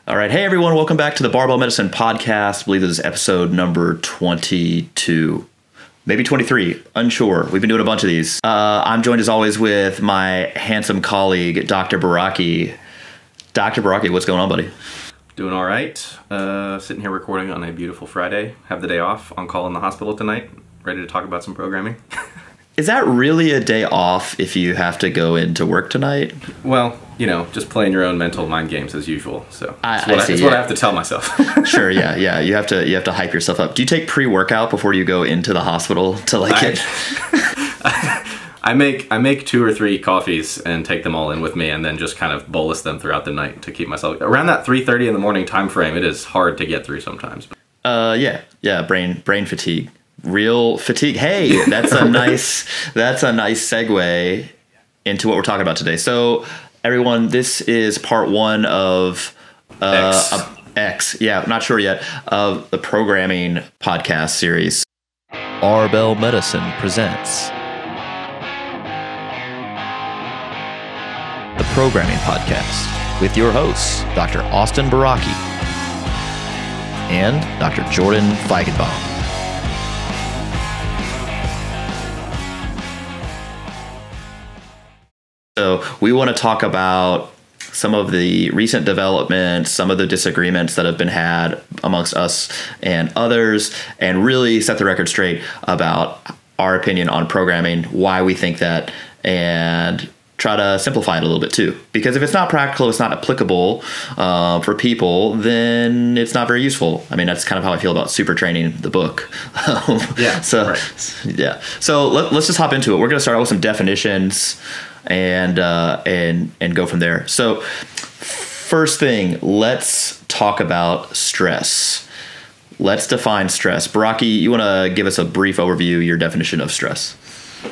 All right. Hey, everyone. Welcome back to the Barbell Medicine Podcast. I believe this is episode number 22. Maybe 23. Unsure. We've been doing a bunch of these. I'm joined, as always, with my handsome colleague, Dr. Baraki. Dr. Baraki, what's going on, buddy? Doing all right. Sitting here recording on a beautiful Friday. Have the day off. On call in the hospital tonight. Ready to talk about some programming. Is that really a day off if you have to go into work tonight? Well, you know, just playing your own mental mind games as usual. So that's what I have to tell myself. Sure, yeah. You have to hype yourself up. Do you take pre-workout before you go into the hospital to get? I make 2 or 3 coffees and take them all in with me, and then just kind of bolus them throughout the night to keep myself around that 3:30 in the morning time frame. It is hard to get through sometimes. Yeah. Brain fatigue. Real fatigue. Hey, that's a nice segue into what we're talking about today. So, everyone, this is part 1 of X. Yeah, I'm not sure yet, of the programming podcast series. Barbell Medicine presents the Programming Podcast with your hosts, Dr. Austin Baraki and Dr. Jordan Feigenbaum. So we want to talk about some of the recent developments, some of the disagreements that have been had amongst us and others, and really set the record straight about our opinion on programming, why we think that, and try to simplify it a little bit too. Because if it's not practical, it's not applicable for people, then it's not very useful. I mean, that's kind of how I feel about Super Training, the book. Yeah. So let's just hop into it. We're going to start out with some definitions and go from there. So first thing, let's talk about stress. Let's define stress. Baraki, you want to give us a brief overview, your definition of stress?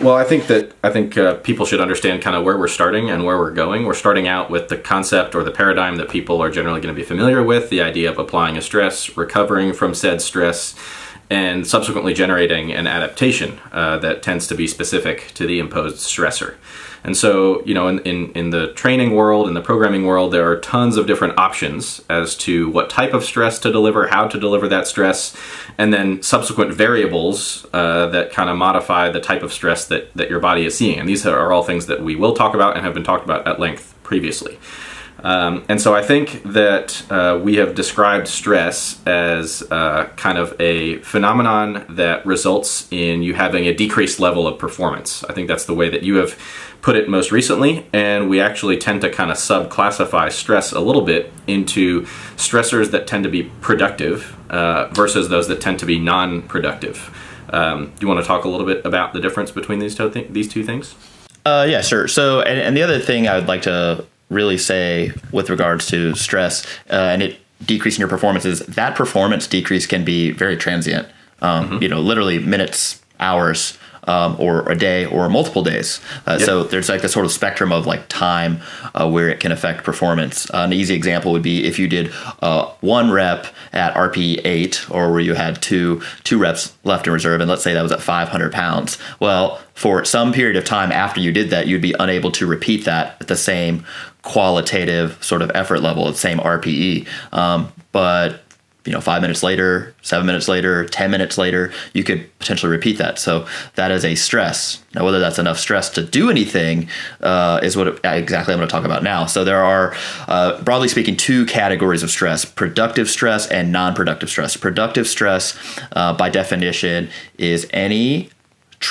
Well, I think people should understand kind of where we're starting and where we're going. We're starting out with the concept or the paradigm that people are generally going to be familiar with, the idea of applying a stress, recovering from said stress, and subsequently generating an adaptation that tends to be specific to the imposed stressor. And so, you know, in the training world, in the programming world, there are tons of different options as to what type of stress to deliver, how to deliver that stress, and then subsequent variables that kind of modify the type of stress that your body is seeing. And these are all things that we will talk about and have been talked about at length previously. And so I think that we have described stress as kind of a phenomenon that results in you having a decreased level of performance. I think that's the way that you have put it most recently, and we actually tend to kind of subclassify stress a little bit into stressors that tend to be productive versus those that tend to be non-productive. Do you want to talk a little bit about the difference between these two things? Yeah, sure. So, and the other thing I would like to really say with regards to stress and it decreasing your performance is that performance decrease can be very transient. You know, literally minutes, hours, or a day or multiple days. So there's like this sort of spectrum of like time where it can affect performance. An easy example would be if you did 1 rep at RPE 8, or where you had two reps left in reserve, and let's say that was at 500 pounds. Well, for some period of time after you did that, you'd be unable to repeat that at the same qualitative sort of effort level, the same RPE. But you know, 5 minutes later, 7 minutes later, 10 minutes later, you could potentially repeat that. So that is a stress. Now, whether that's enough stress to do anything is what exactly I'm going to talk about now. So there are, broadly speaking, 2 categories of stress: productive stress and non-productive stress. Productive stress, by definition, is any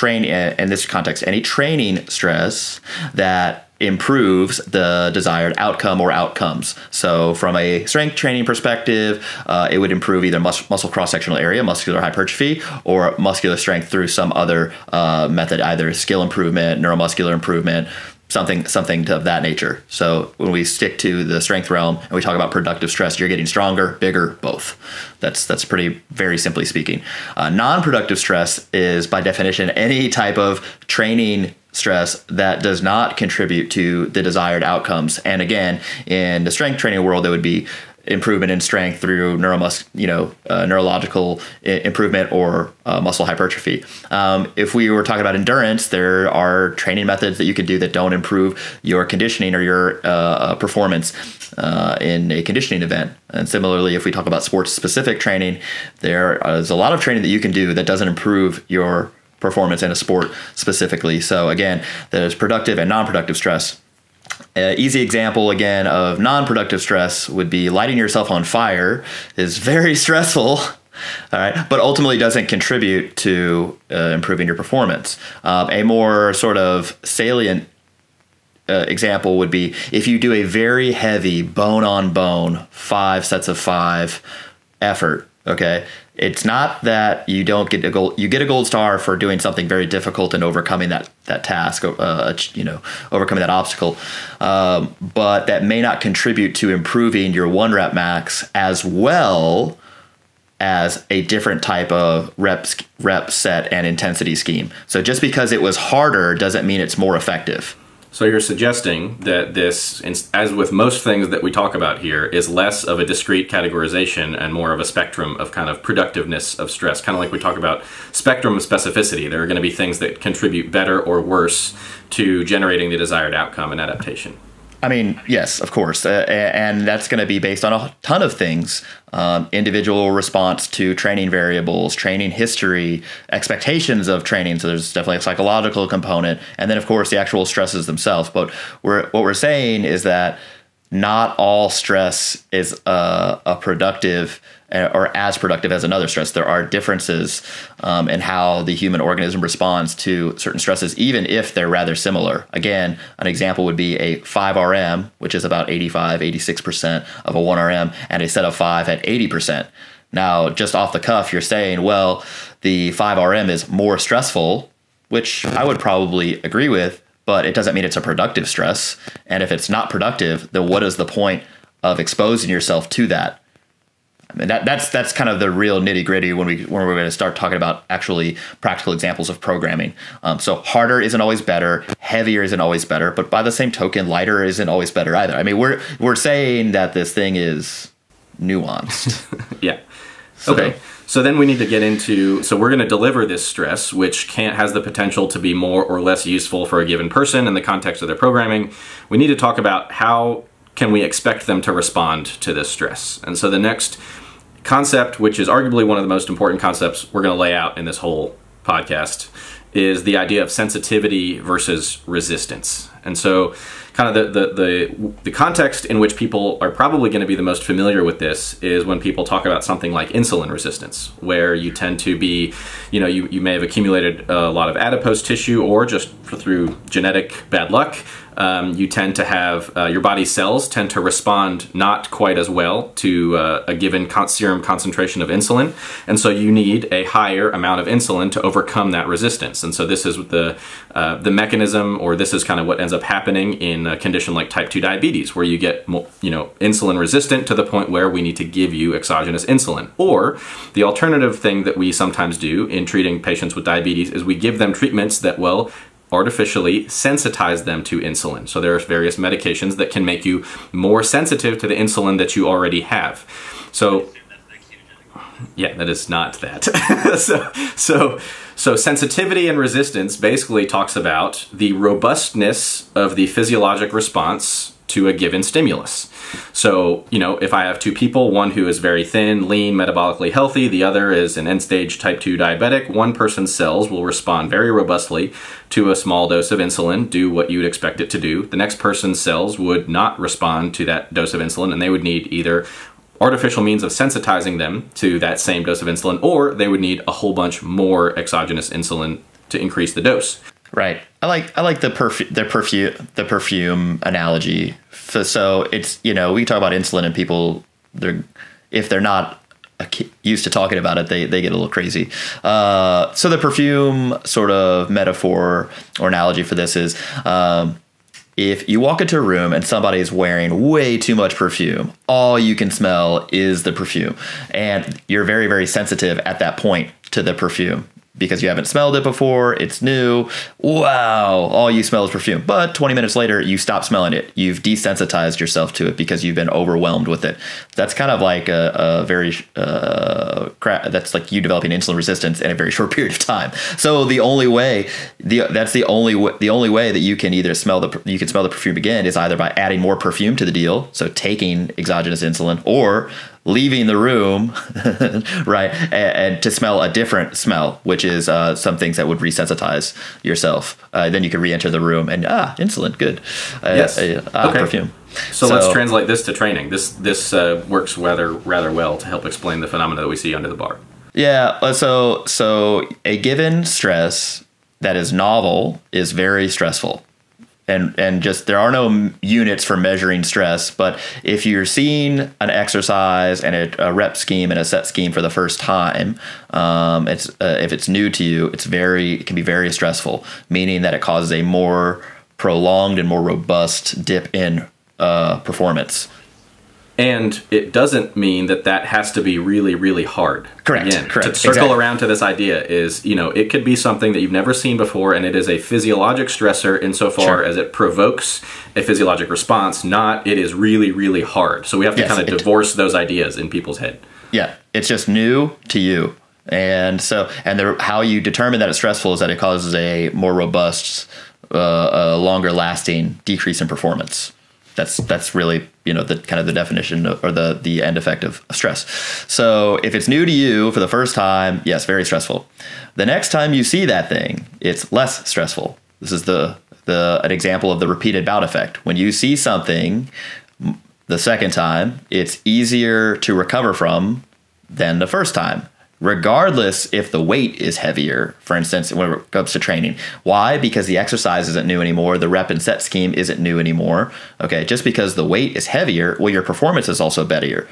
in this context, any training stress that improves the desired outcome or outcomes. So from a strength training perspective, it would improve either muscle cross-sectional area, muscular hypertrophy, or muscular strength through some other method, either skill improvement, neuromuscular improvement, something of that nature. So when we stick to the strength realm and we talk about productive stress, you're getting stronger, bigger, both. That's pretty, very simply speaking. Non-productive stress is, by definition, any type of training stress that does not contribute to the desired outcomes. And again, in the strength training world, it would be improvement in strength through neurological improvement or muscle hypertrophy. If we were talking about endurance, there are training methods that you could do that don't improve your conditioning or your performance in a conditioning event. And similarly, if we talk about sports-specific training, there is a lot of training that you can do that doesn't improve your performance in a sport specifically. So again, there's productive and non-productive stress. Easy example again of non-productive stress would be lighting yourself on fire is very stressful, all right, but ultimately doesn't contribute to improving your performance. A more sort of salient example would be if you do a very heavy bone-on-bone 5 sets of 5 effort. Okay, it's not that you don't get a gold. You get a gold star for doing something very difficult and overcoming that task, overcoming that obstacle. But that may not contribute to improving your 1 rep max as well as a different type of rep set and intensity scheme. So just because it was harder doesn't mean it's more effective. So you're suggesting that this, as with most things that we talk about here, is less of a discrete categorization and more of a spectrum of kind of productiveness of stress. Kind of like we talk about spectrum of specificity. There are going to be things that contribute better or worse to generating the desired outcome and adaptation. I mean, yes, of course. And that's going to be based on a ton of things. Individual response to training variables, training history, expectations of training. So there's definitely a psychological component. And then, of course, the actual stresses themselves. But what we're saying is that not all stress is a productive or as productive as another stress. There are differences in how the human organism responds to certain stresses, even if they're rather similar. Again, an example would be a 5RM, which is about 86% of a 1RM, and a set of 5 at 80%. Now, just off the cuff, you're saying, well, the 5RM is more stressful, which I would probably agree with, but it doesn't mean it's a productive stress. And if it's not productive, then what is the point of exposing yourself to that? I mean, that's kind of the real nitty gritty when we're going to start talking about actually practical examples of programming. So harder isn't always better, heavier isn't always better, but by the same token, lighter isn't always better either. I mean, we're saying that this thing is nuanced. Yeah. Okay. So then we need to get into, so we're going to deliver this stress, which has the potential to be more or less useful for a given person in the context of their programming. We need to talk about how can we expect them to respond to this stress. And so the next concept, which is arguably one of the most important concepts we're going to lay out in this whole podcast, is the idea of sensitivity versus resistance. And so kind of the context in which people are probably going to be the most familiar with this is when people talk about something like insulin resistance, where you tend to be, you may have accumulated a lot of adipose tissue, or just through genetic bad luck, you tend to have, your body's cells tend to respond not quite as well to a given serum concentration of insulin. And so you need a higher amount of insulin to overcome that resistance. And so this is the mechanism, or this is kind of what ends up happening in a condition like type 2 diabetes, where you get, insulin resistant to the point where we need to give you exogenous insulin. Or the alternative thing that we sometimes do in treating patients with diabetes is we give them treatments that will artificially sensitize them to insulin. So there are various medications that can make you more sensitive to the insulin that you already have. So yeah, that is not that. So sensitivity and resistance basically talks about the robustness of the physiologic response to a given stimulus. So, if I have two people, one who is very thin, lean, metabolically healthy, the other is an end-stage type 2 diabetic, one person's cells will respond very robustly to a small dose of insulin, do what you would expect it to do. The next person's cells would not respond to that dose of insulin, and they would need either artificial means of sensitizing them to that same dose of insulin, or they would need a whole bunch more exogenous insulin to increase the dose. Right. I like the perfume analogy. So it's, we talk about insulin and people, if they're not used to talking about it, they get a little crazy. So the perfume sort of metaphor or analogy for this is, if you walk into a room and somebody's wearing way too much perfume, all you can smell is the perfume. And you're very, very sensitive at that point to the perfume. because you haven't smelled it before. It's new. Wow. All you smell is perfume. But 20 minutes later, you stop smelling it. You've desensitized yourself to it because you've been overwhelmed with it. That's kind of like a very, that's like you developing insulin resistance in a very short period of time. So the only way, that's the only way that you can either smell the perfume again is either by adding more perfume to the deal. So taking exogenous insulin, or leaving the room, right, and to smell a different smell, which is some things that would resensitize yourself. Then you can re-enter the room and insulin, good. Yes. Okay. Perfume. So let's translate this to training. This works rather well to help explain the phenomena that we see under the bar. Yeah. So a given stress that is novel is very stressful. And just there are no units for measuring stress, but if you're seeing an exercise and a rep scheme and a set scheme for the first time, if it's new to you, it can be very stressful, meaning that it causes a more prolonged and more robust dip in performance. And it doesn't mean that has to be really, really hard. Correct. Again, to circle around to this idea is, it could be something that you've never seen before, and it is a physiologic stressor insofar as it provokes a physiologic response, not it is really, really hard. So we have to kind of divorce those ideas in people's head. Yeah, it's just new to you. And so, how you determine that it's stressful is that it causes a more robust, longer lasting decrease in performance. That's really, the kind of the definition or the end effect of stress. So if it's new to you for the first time, yes, very stressful. The next time you see that thing, it's less stressful. This is an example of the repeated bout effect. When you see something the second time, it's easier to recover from than the first time, regardless if the weight is heavier, for instance, when it comes to training. Why? Because the exercise isn't new anymore. The rep and set scheme isn't new anymore. Okay, just because the weight is heavier, well, your performance is also better.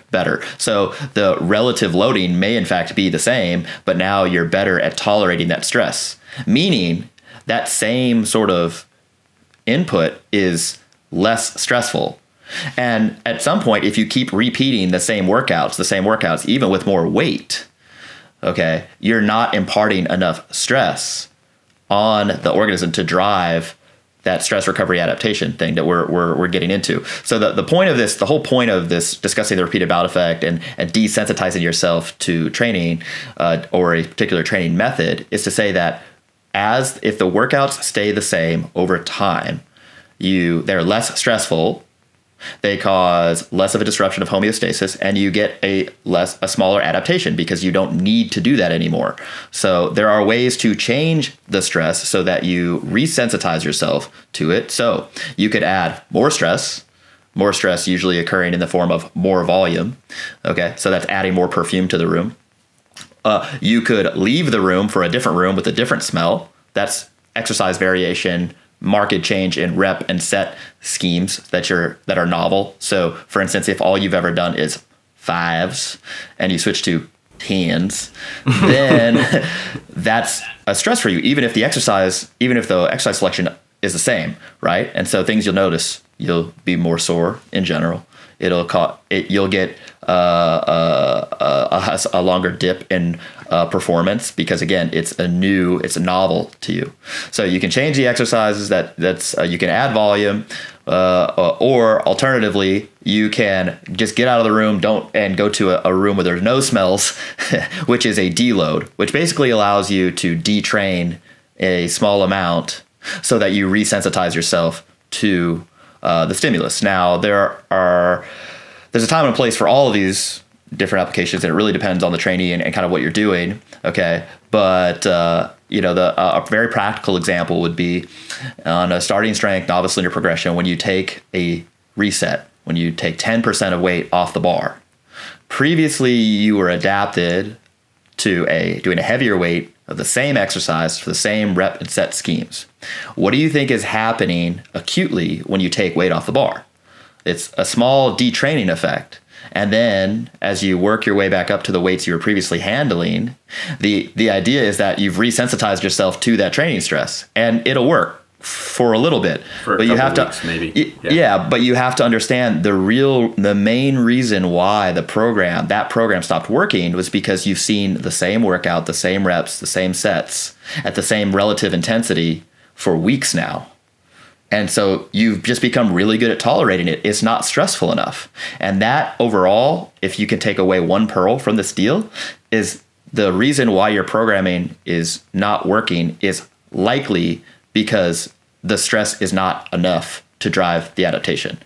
So the relative loading may in fact be the same, but now you're better at tolerating that stress. Meaning that same sort of input is less stressful. And at some point, if you keep repeating the same workouts, even with more weight, okay, you're not imparting enough stress on the organism to drive that stress recovery adaptation thing that we're getting into. So the whole point of this discussing the repeated bout effect and desensitizing yourself to training or a particular training method is to say that if the workouts stay the same over time, they're less stressful. They cause less of a disruption of homeostasis, and you get a smaller adaptation because you don't need to do that anymore. So there are ways to change the stress so that you resensitize yourself to it. So you could add more stress usually occurring in the form of more volume. Okay, so that's adding more perfume to the room. You could leave the room for a different room with a different smell. That's exercise variation, marked change in rep and set schemes that are novel. So for instance, if all you've ever done is 5s and you switch to 10s, then that's a stress for you, even if the exercise selection is the same, right? And so things you'll notice, you'll be more sore in general. You'll get a longer dip in performance because again, it's a novel to you. So you can change the exercises you can add volume, or alternatively, you can just get out of the room, and go to a room where there's no smells, which is a deload, which basically allows you to detrain a small amount so that you resensitize yourself to the stimulus. Now, there's a time and a place for all of these different applications, and it really depends on the trainee and kind of what you're doing. Okay, but a very practical example would be on a starting strength novice linear progression. When you take a reset, when you take 10% of weight off the bar, previously you were adapted to doing a heavier weight of the same exercise for the same rep and set schemes. What do you think is happening acutely when you take weight off the bar? It's a small detraining effect. And then as you work your way back up to the weights you were previously handling, the idea is that you've resensitized yourself to that training stress, and it'll work. for a little bit, for but you have weeks, to maybe. Yeah, but you have to understand the main reason why that program stopped working was because you've seen the same workout, the same reps, the same sets at the same relative intensity for weeks now. And so you've just become really good at tolerating it. It's not stressful enough. And that overall, if you can take away one pearl from this deal, is the reason why your programming is not working is likely because the stress is not enough to drive the adaptation.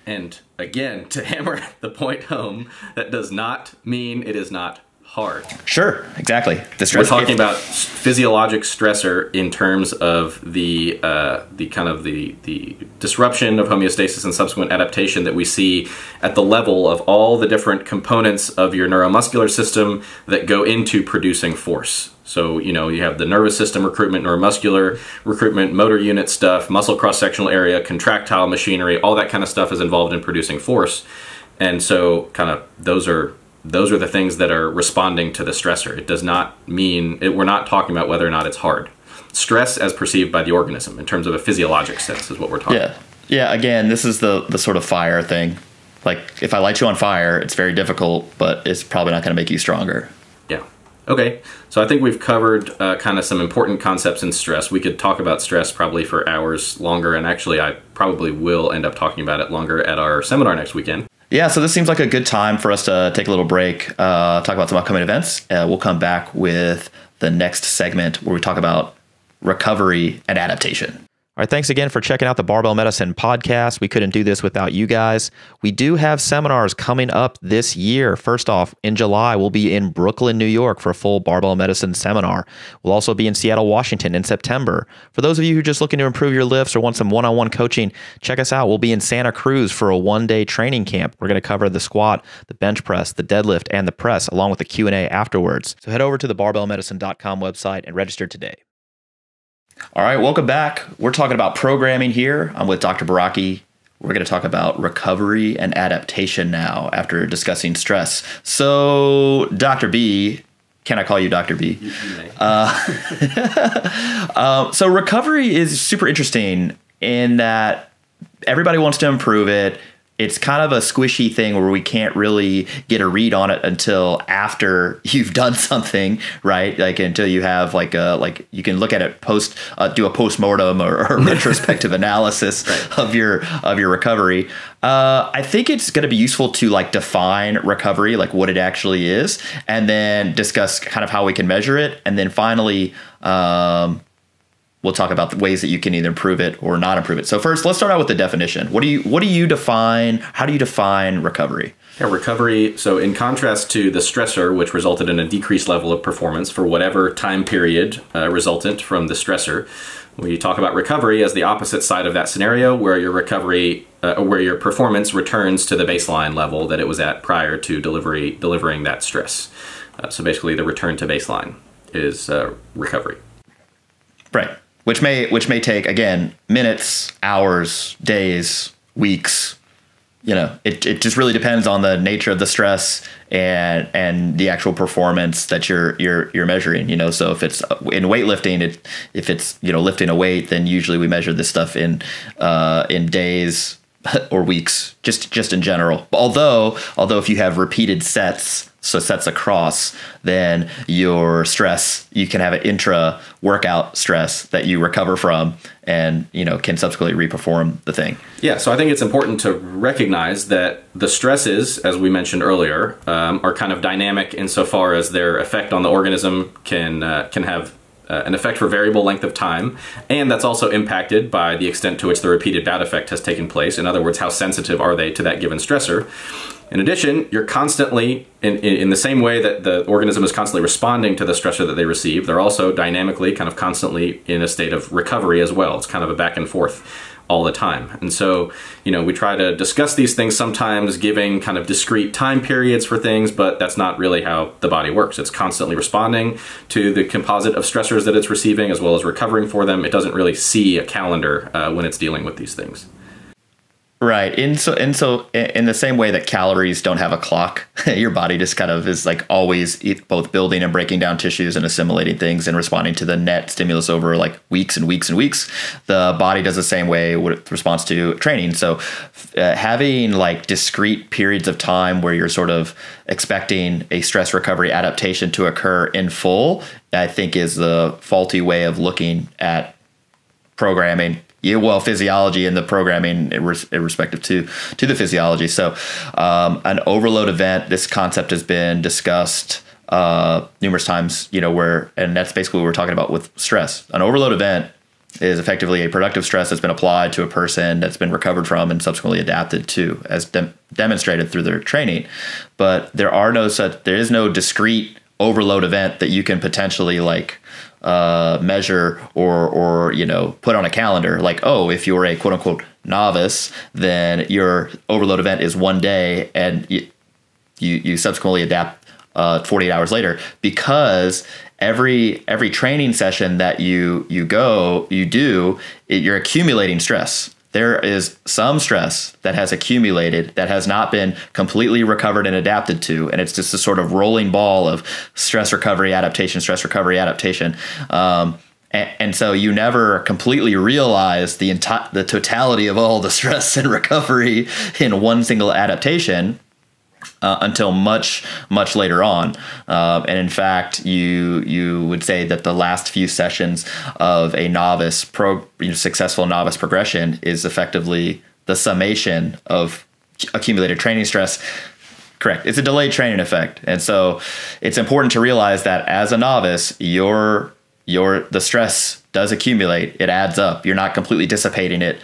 And again, to hammer the point home, that does not mean it is not hard. Sure, exactly. We're talking about physiologic stressor in terms of the disruption of homeostasis and subsequent adaptation that we see at the level of all the different components of your neuromuscular system that go into producing force. So, you have the nervous system recruitment, neuromuscular recruitment, motor unit stuff, muscle cross-sectional area, contractile machinery, all that kind of stuff is involved in producing force. And so those are the things that are responding to the stressor. It does not mean, we're not talking about whether or not it's hard. Stress as perceived by the organism in terms of a physiologic sense is what we're talking about. Yeah, again, this is the sort of fire thing. Like, if I light you on fire, it's very difficult, but it's probably not going to make you stronger. Yeah. Okay, so I think we've covered kind of some important concepts in stress. We could talk about stress probably for hours longer, and actually I probably will end up talking about it longer at our seminar next weekend. Yeah, so this seems like a good time for us to take a little break, talk about some upcoming events. We'll come back with the next segment where we talk about recovery and adaptation. All right, thanks again for checking out the Barbell Medicine podcast. We couldn't do this without you guys. We do have seminars coming up this year. First off, in July, we'll be in Brooklyn, New York for a full Barbell Medicine seminar. We'll also be in Seattle, Washington in September. For those of you who are just looking to improve your lifts or want some one-on-one coaching, check us out. We'll be in Santa Cruz for a one-day training camp. We're going to cover the squat, the bench press, the deadlift, and the press, along with the Q&A afterwards. So head over to the barbellmedicine.com website and register today. All right, welcome back. We're talking about programming here. I'm with Dr. Baraki. We're going to talk about recovery and adaptation now after discussing stress. So, Dr. B, can I call you Dr. B? You may. So recovery is super interesting in that everybody wants to improve it. It's kind of a squishy thing where we can't really get a read on it until after you've done something, right? Like until you have like you can look at it do a postmortem or retrospective analysis of your recovery. I think it's going to be useful to like define recovery, like what it actually is, and then discuss kind of how we can measure it, and then finally we'll talk about the ways that you can either improve it or not improve it. So first, let's start out with the definition. What do you define? How do you define recovery? Yeah, recovery. So in contrast to the stressor, which resulted in a decreased level of performance for whatever time period resultant from the stressor, we talk about recovery as the opposite side of that scenario, where your recovery, where your performance returns to the baseline level that it was at prior to delivering that stress. So basically, the return to baseline is recovery. Right. Which may take, again, minutes, hours, days, weeks. It just really depends on the nature of the stress and the actual performance that you're measuring. So if it's in weightlifting, if it's lifting a weight, then usually we measure this stuff in days or weeks, just in general. Although if you have repeated sets, so sets across, then your stress, you can have an intra-workout stress that you recover from and, can subsequently reperform the thing. Yeah, so I think it's important to recognize that the stresses, as we mentioned earlier, are kind of dynamic insofar as their effect on the organism can have an effect for variable length of time, and that's also impacted by the extent to which the repeated bout effect has taken place. In other words, how sensitive are they to that given stressor? In addition, you're constantly, in the same way that the organism is constantly responding to the stressor that they receive, they're also dynamically kind of constantly in a state of recovery as well. It's kind of a back and forth all the time. And so, we try to discuss these things sometimes giving kind of discrete time periods for things, but that's not really how the body works. It's constantly responding to the composite of stressors that it's receiving as well as recovering for them. It doesn't really see a calendar when it's dealing with these things. Right. So in the same way that calories don't have a clock, your body just kind of is like always both building and breaking down tissues and assimilating things and responding to the net stimulus over like weeks and weeks and weeks. The body does the same way with response to training. So having like discrete periods of time where you're sort of expecting a stress recovery adaptation to occur in full, I think is the faulty way of looking at programming. Yeah, well, physiology and the programming irrespective to the physiology. So an overload event, this concept has been discussed numerous times, and that's basically what we're talking about with stress. An overload event is effectively a productive stress that's been applied to a person that's been recovered from and subsequently adapted to, as demonstrated through their training. But there is no discrete overload event that you can potentially measure or put on a calendar. Like, oh, if you're a quote unquote novice, then your overload event is one day and you subsequently adapt 48 hours later, because every training session that you're accumulating stress. There is some stress that has accumulated that has not been completely recovered and adapted to. And it's just a sort of rolling ball of stress recovery, adaptation, stress recovery, adaptation. And so you never completely realize the totality of all the stress and recovery in one single adaptation until much, much later on. And in fact, you would say that the last few sessions of a novice successful novice progression is effectively the summation of accumulated training stress. Correct. It's a delayed training effect. And so it's important to realize that as a novice, the stress does accumulate. It adds up. You're not completely dissipating it.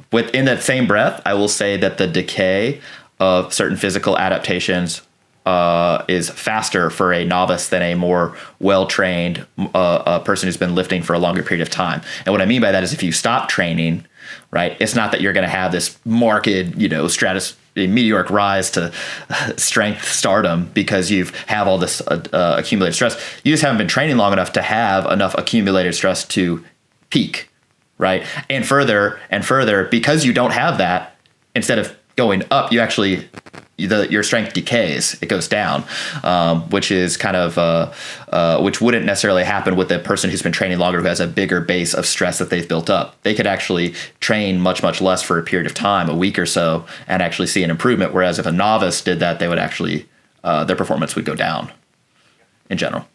Within that same breath, I will say that the decay of certain physical adaptations is faster for a novice than a more well-trained person who's been lifting for a longer period of time. And what I mean by that is if you stop training, right, it's not that you're going to have this marked, meteoric rise to strength stardom because you have all this accumulated stress. You just haven't been training long enough to have enough accumulated stress to peak, right? And further, because you don't have that, instead of going up, your strength decays. It goes down, which is kind of which wouldn't necessarily happen with a person who's been training longer, who has a bigger base of stress that they've built up. They could actually train much, much less for a period of time, a week or so, and actually see an improvement. Whereas if a novice did that, they would actually their performance would go down in general.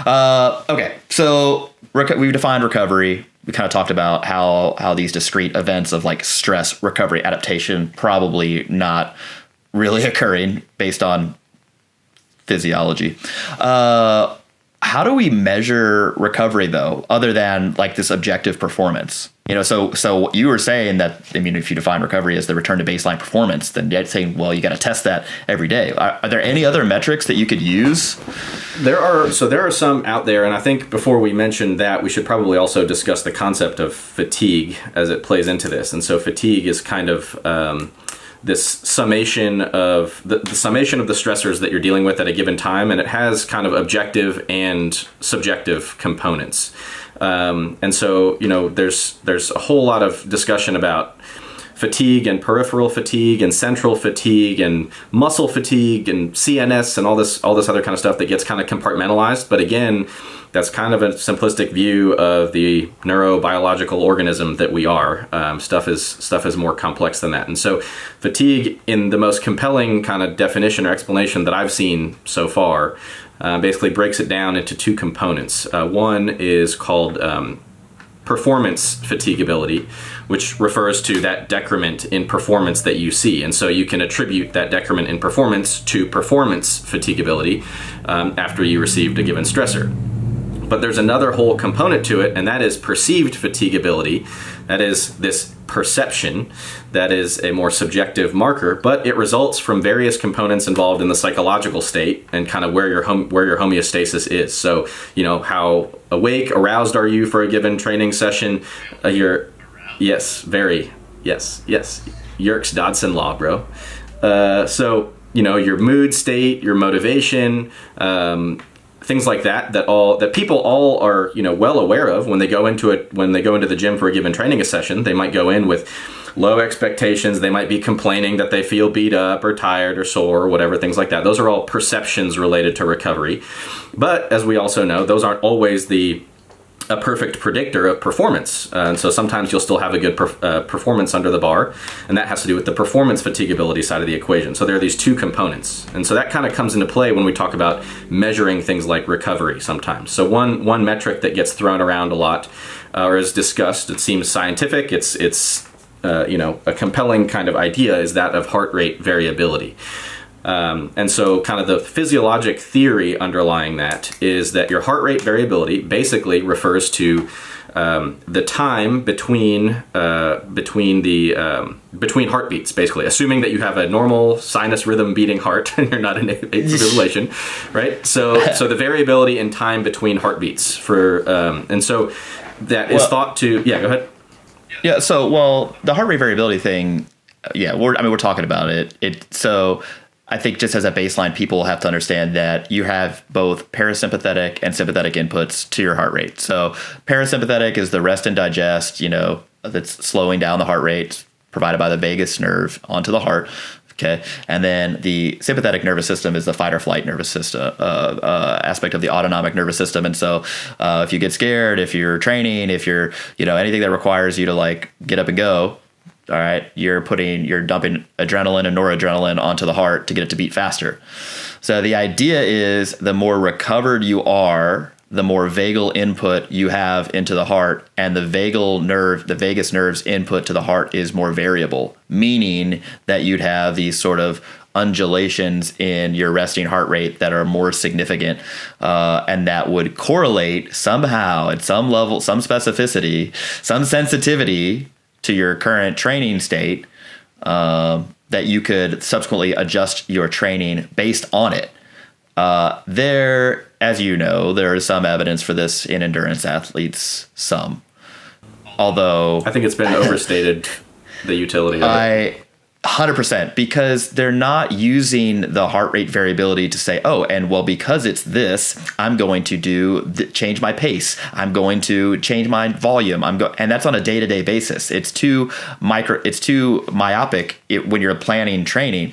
Okay, so we've defined recovery. We kind of talked about how these discrete events of like stress, recovery, adaptation probably not really occurring based on physiology. How do we measure recovery though, other than like this objective performance? So you were saying that, if you define recovery as the return to baseline performance, then you're saying, well, you got to test that every day. Are there any other metrics that you could use? There are some out there, and I think before we mention that, we should probably also discuss the concept of fatigue as it plays into this. And so fatigue is kind of this summation of the summation of the stressors that you're dealing with at a given time, and it has kind of objective and subjective components. And so, there's a whole lot of discussion about fatigue and peripheral fatigue and central fatigue and muscle fatigue and CNS and all this other kind of stuff that gets kind of compartmentalized. But again, that's kind of a simplistic view of the neurobiological organism that we are. Stuff is more complex than that. And so fatigue, in the most compelling kind of definition or explanation that I've seen so far, basically breaks it down into two components. One is called performance fatigability, which refers to that decrement in performance that you see. And so you can attribute that decrement in performance to performance fatigability after you received a given stressor. But there's another whole component to it, and that is perceived fatigability. That is this perception that is a more subjective marker, but it results from various components involved in the psychological state and kind of where your homeostasis is. So, how awake, aroused are you for a given training session? Yes, very. Yes. Yerkes Dodson law, bro. So, your mood state, your motivation, things like that people all are well aware of when they go into the gym for a given training session. They might go in with low expectations. They might be complaining that they feel beat up or tired or sore or whatever, things like that. Those are all perceptions related to recovery. But as we also know, those aren't always a perfect predictor of performance. And so sometimes you'll still have a good performance under the bar, and that has to do with the performance fatigability side of the equation. So there are these two components. And so that kind of comes into play when we talk about measuring things like recovery sometimes. So one metric that gets thrown around a lot or is discussed, it seems scientific, it's a compelling kind of idea, is that of heart rate variability. And so kind of the physiologic theory underlying that is that your heart rate variability basically refers to the time between heartbeats, basically, assuming that you have a normal sinus rhythm beating heart and you're not in atrial fibrillation, right? So the variability in time between heartbeats and so that is thought to, yeah, go ahead. Yeah. So, well, the heart rate variability thing, yeah, we're talking about it. So I think just as a baseline, people have to understand that you have both parasympathetic and sympathetic inputs to your heart rate. So parasympathetic is the rest and digest, that's slowing down the heart rate provided by the vagus nerve onto the heart. Okay. And then the sympathetic nervous system is the fight or flight nervous system aspect of the autonomic nervous system. And so if you get scared, if you're training, if you're, anything that requires you to like get up and go, all right, you're dumping adrenaline and noradrenaline onto the heart to get it to beat faster. So the idea is the more recovered you are, the more vagal input you have into the heart, and the vagus nerve's input to the heart is more variable, meaning that you'd have these sort of undulations in your resting heart rate that are more significant, and that would correlate somehow at some level, some specificity, some sensitivity to your current training state, that you could subsequently adjust your training based on it. As you know, there is some evidence for this in endurance athletes, although I think it's been overstated, the utility of it. 100%, because they're not using the heart rate variability to say, oh, and well, because it's this, I'm going to change my pace. I'm going to change my volume. And that's on a day-to-day basis. It's too myopic when you're planning training.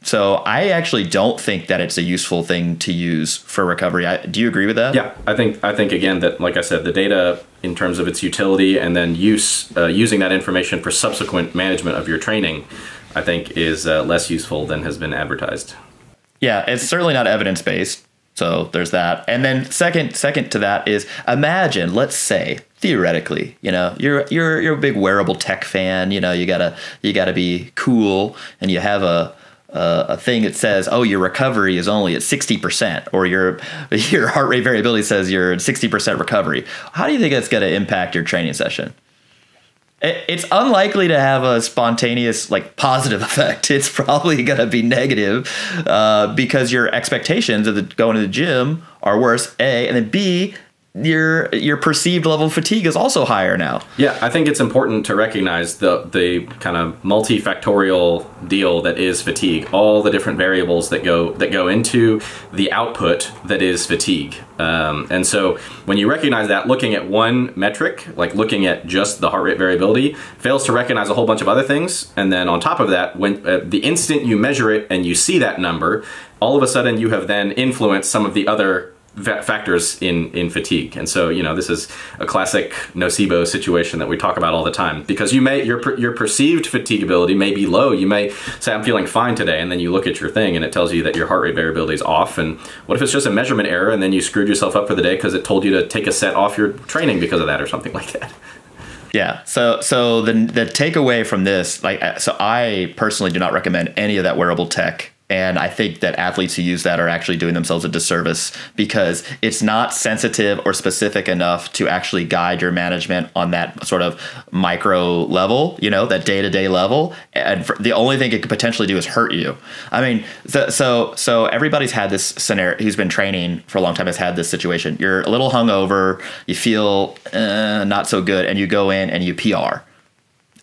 So I actually don't think that it's a useful thing to use for recovery. Do you agree with that? Yeah, I think again that, like I said, the data in terms of its utility and then using that information for subsequent management of your training, I think is less useful than has been advertised. Yeah, it's certainly not evidence-based. So there's that. And then second to that is, imagine, let's say, theoretically, you're a big wearable tech fan, you gotta be cool, and you have a thing that says, oh, your recovery is only at 60%, or your heart rate variability says you're at 60% recovery. How do you think that's going to impact your training session? It's unlikely to have a spontaneous, positive effect. It's probably going to be negative because your expectations of going to the gym are worse, A, and then B, your perceived level of fatigue is also higher now. Yeah, I think it's important to recognize the kind of multifactorial deal that is fatigue, all the different variables that go into the output that is fatigue. And so when you recognize that, looking at one metric, like looking at just the heart rate variability, fails to recognize a whole bunch of other things. And then on top of that, when the instant you measure it and you see that number, all of a sudden you have then influenced some of the other factors in fatigue. And so, this is a classic nocebo situation that we talk about all the time, because your perceived fatigability may be low. You may say, I'm feeling fine today, and then you look at your thing and it tells you that your heart rate variability is off. And what if it's just a measurement error, and then you screwed yourself up for the day because it told you to take a set off your training because of that or something like that? Yeah. So the takeaway from this, so I personally do not recommend any of that wearable tech. And I think that athletes who use that are actually doing themselves a disservice, because it's not sensitive or specific enough to actually guide your management on that sort of micro level, that day-to-day level. And the only thing it could potentially do is hurt you. I mean, so everybody's had this scenario, who's been training for a long time has had this situation. You're a little hungover, you feel not so good, and you go in and you PR.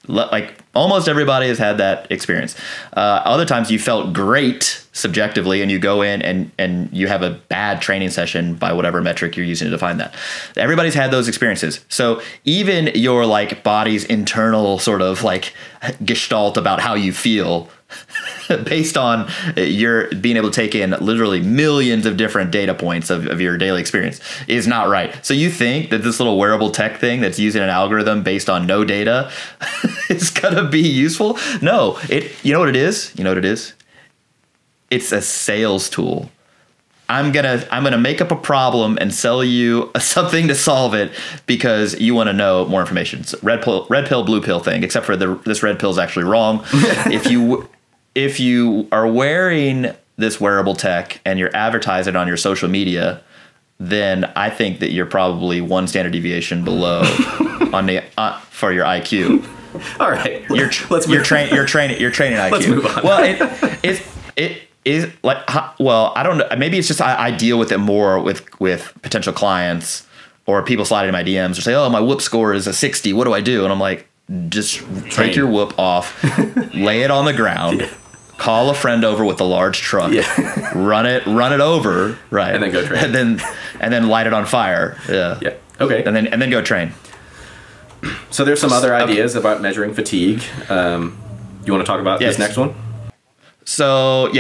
Like almost everybody has had that experience. Other times you felt great subjectively, and you go in and you have a bad training session by whatever metric you're using to define that. Everybody's had those experiences. So even your like body's internal sort of like gestalt about how you feel based on your being able to take in literally millions of different data points of your daily experience is not right. So you think that this little wearable tech thing that's using an algorithm based on no data is going to be useful? No, you know what it is? You know what it is? It's a sales tool. I'm gonna make up a problem and sell you something to solve it because you want to know more information. It's red pill, blue pill thing. Except for this red pill is actually wrong. If you are wearing this wearable tech and you're advertising on your social media, then I think that you're probably one standard deviation below on the for your IQ. All right, you're training IQ. Let's move on. Well, it is like, well, I don't know. Maybe it's just I deal with it more with potential clients or people sliding in my DMs or say, oh, my whoop score is a 60. What do I do? And I'm like, just take your whoop off, lay it on the ground, call a friend over with a large truck, run it over, right, and then go train, and then light it on fire. Yeah. Okay. And then go train. So there's some other ideas about measuring fatigue. You want to talk about this next one? So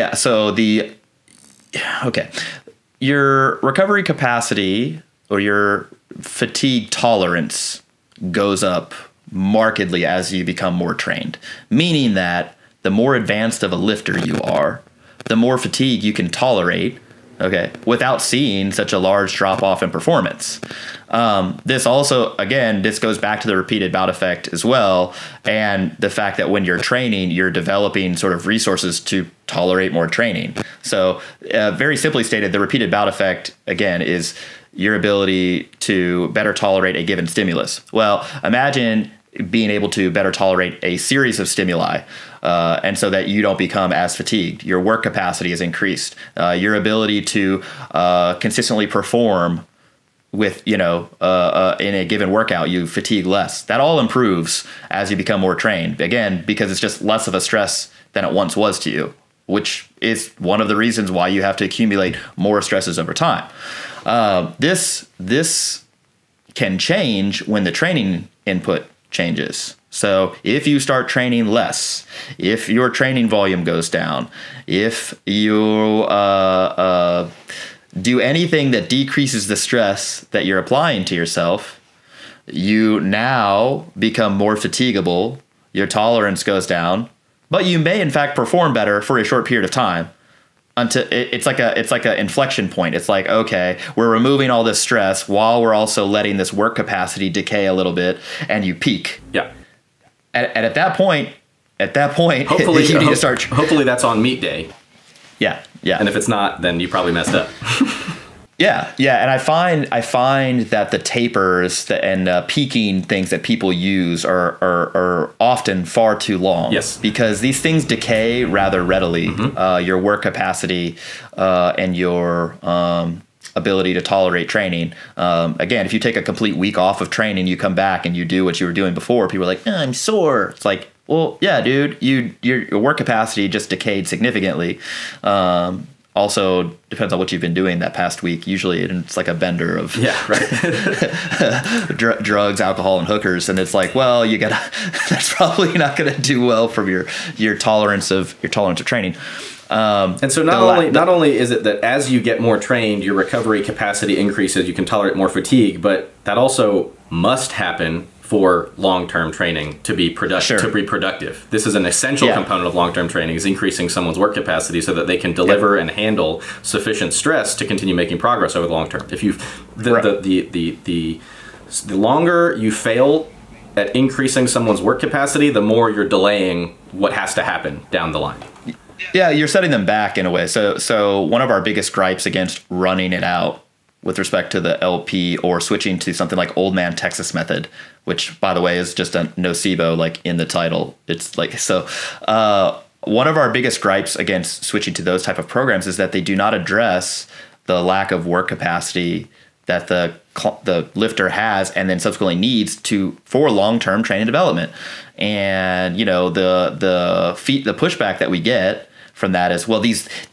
your recovery capacity or your fatigue tolerance goes up markedly as you become more trained, meaning that the more advanced of a lifter you are, the more fatigue you can tolerate, without seeing such a large drop off in performance. This also, again, this goes back to the repeated bout effect as well, and the fact that when you're training, you're developing sort of resources to tolerate more training. So very simply stated, the repeated bout effect, again, is your ability to better tolerate a given stimulus. Well, imagine being able to better tolerate a series of stimuli, and so that you don't become as fatigued. Your work capacity is increased. Your ability to consistently perform with, in a given workout, you fatigue less. That all improves as you become more trained. Again, because it's just less of a stress than it once was to you, which is one of the reasons why you have to accumulate more stresses over time. This can change when the training input changes. So if you start training less, if your training volume goes down, if you do anything that decreases the stress that you're applying to yourself, you now become more fatigable, your tolerance goes down, but you may in fact perform better for a short period of time. Until it's like a inflection point. It's like, okay, we're removing all this stress while we're also letting this work capacity decay a little bit, and you peak. Yeah. And at that point, hopefully you need to start. Hopefully that's on meet day. Yeah. And if it's not, then you probably messed up. Yeah. And I find that the tapers and peaking things that people use are often far too long. Yes. Because these things decay rather readily. Mm-hmm. Your work capacity and your ability to tolerate training. Again, if you take a complete week off of training, you come back and you do what you were doing before, people are like, I'm sore. It's like, well, yeah, dude, your work capacity just decayed significantly. Also depends on what you've been doing that past week. Usually it's like a bender of drugs, alcohol, and hookers. And it's like, well, that's probably not going to do well from your tolerance of training. And so not only is it that as you get more trained, your recovery capacity increases, you can tolerate more fatigue, but that also must happen for long-term training to be productive. This is an essential component of long-term training, is increasing someone's work capacity so that they can deliver and handle sufficient stress to continue making progress over the long term. If the longer you fail at increasing someone's work capacity, the more you're delaying what has to happen down the line. Yeah, you're setting them back in a way. So one of our biggest gripes against running it out with respect to the LP or switching to something like Old Man Texas method, which, by the way, is just a nocebo, like in the title. It's like, so one of our biggest gripes against switching to those type of programs is that they do not address the lack of work capacity that the lifter has and then subsequently needs for long-term training development. And the pushback that we get from that is, well,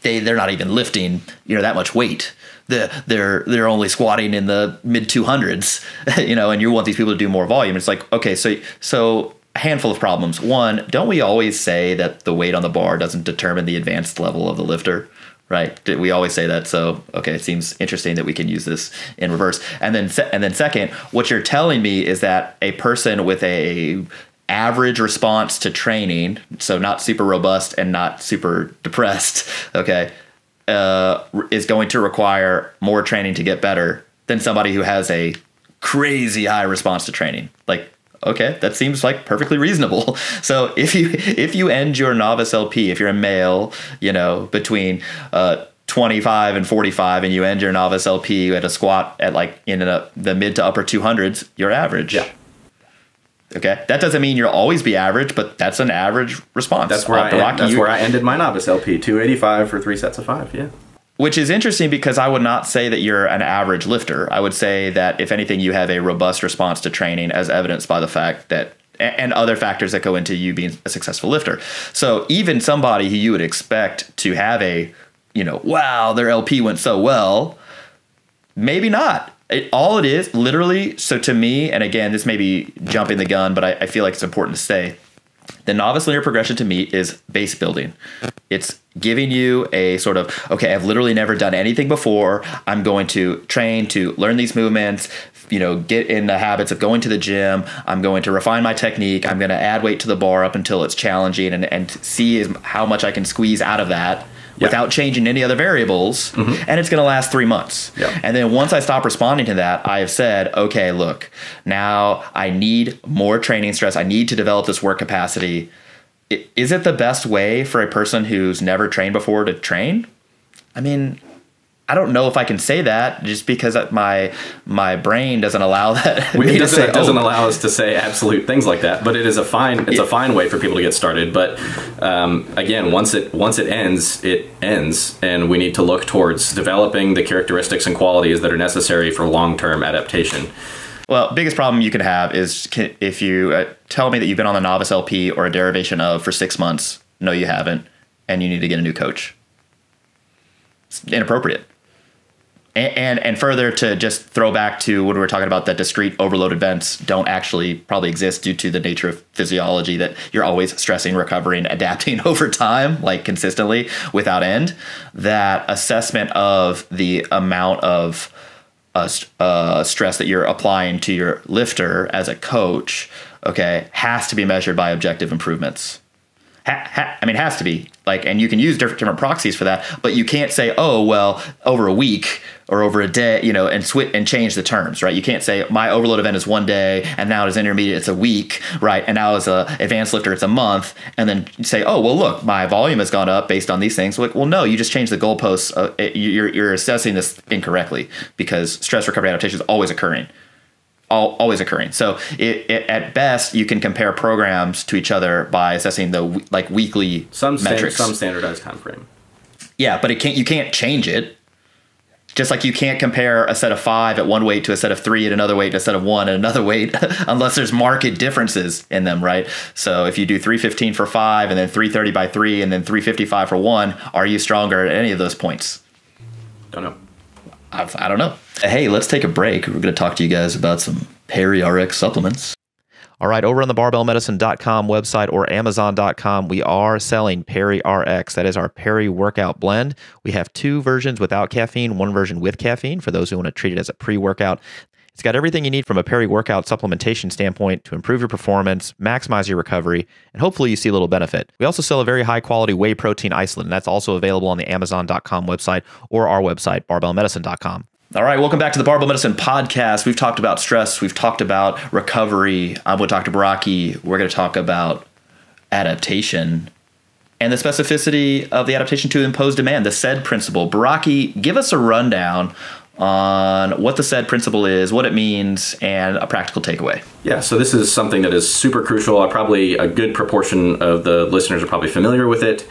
they're not even lifting that much weight. They're only squatting in the mid 200s, and you want these people to do more volume. It's like, okay, so a handful of problems. One, don't we always say that the weight on the bar doesn't determine the advanced level of the lifter? Right? We always say that. So, okay, it seems interesting that we can use this in reverse. And then second, what you're telling me is that a person with a average response to training, so not super robust and not super depressed, okay, is going to require more training to get better than somebody who has a crazy high response to training. Like, okay, that seems like perfectly reasonable. So if you end your novice LP, if you're a male, between 25 and 45, and you end your novice LP at a squat at like in the mid to upper 200s, you're average. Yeah. Okay, that doesn't mean you'll always be average, but that's an average response. That's where I ended my novice LP, 285 for 3 sets of 5. Yeah. Which is interesting because I would not say that you're an average lifter. I would say that if anything, you have a robust response to training, as evidenced by the fact that, and other factors that go into you being a successful lifter. So even somebody who you would expect to have wow, their LP went so well, maybe not. All it is, literally, so to me, and again, this may be jumping the gun, but I feel like it's important to say, the novice linear progression to me is base building. It's giving you a sort of, okay, I've literally never done anything before. I'm going to train to learn these movements, get in the habits of going to the gym. I'm going to refine my technique. I'm going to add weight to the bar up until it's challenging and see how much I can squeeze out of that without changing any other variables. Mm-hmm. And it's going to last 3 months. Yeah. And then once I stop responding to that, I have said, okay, look, now I need more training stress. I need to develop this work capacity. Is it the best way for a person who's never trained before to train? I mean, I don't know if I can say that just because my brain doesn't allow that. It doesn't allow us to say absolute things like that. But it is a fine way for people to get started. But again, once it ends, it ends, and we need to look towards developing the characteristics and qualities that are necessary for long-term adaptation. Well, biggest problem you can have is if you tell me that you've been on the novice LP or a derivation of for 6 months. No, you haven't, and you need to get a new coach. It's inappropriate. And further, to just throw back to when we were talking about that discrete overload events don't actually probably exist due to the nature of physiology, that you're always stressing, recovering, adapting over time, like consistently without end. That assessment of the amount of stress that you're applying to your lifter as a coach, okay, has to be measured by objective improvements. It has to be, and you can use different proxies for that, but you can't say, oh, well, over a week or over a day, and change the terms, right? You can't say my overload event is 1 day, and now as intermediate it's a week, right? And now as a advanced lifter it's a month, and then say, oh, well, look, my volume has gone up based on these things. Well, no, you just changed the goalposts. You're assessing this incorrectly, because stress recovery adaptation is always occurring. Always occurring. So at best, you can compare programs to each other by assessing the weekly metrics. Some standardized time frame. Yeah, but you can't change it. Just like you can't compare a set of 5 at one weight to a set of 3 at another weight to a set of 1 at another weight unless there's marked differences in them, right? So if you do 315 for 5 and then 330 by 3 and then 355 for 1, are you stronger at any of those points? Don't know. I don't know. Hey, let's take a break. We're going to talk to you guys about some Peri-RX supplements. All right, over on the barbellmedicine.com website or amazon.com, we are selling Peri-RX. That is our peri-workout blend. We have 2 versions without caffeine, 1 version with caffeine for those who want to treat it as a pre-workout. It's got everything you need from a peri-workout supplementation standpoint to improve your performance, maximize your recovery, and hopefully you see a little benefit. We also sell a very high-quality whey protein isolate, and that's also available on the amazon.com website or our website, barbellmedicine.com. All right, welcome back to the Barbell Medicine Podcast. We've talked about stress. We've talked about recovery. I'm with Dr. Baraki. We're going to talk about adaptation and the specificity of the adaptation to imposed demand, the SAID principle. Baraki, give us a rundown on what the SAID principle is, what it means, and a practical takeaway. Yeah, so this is something that is super crucial. Probably a good proportion of the listeners are probably familiar with it.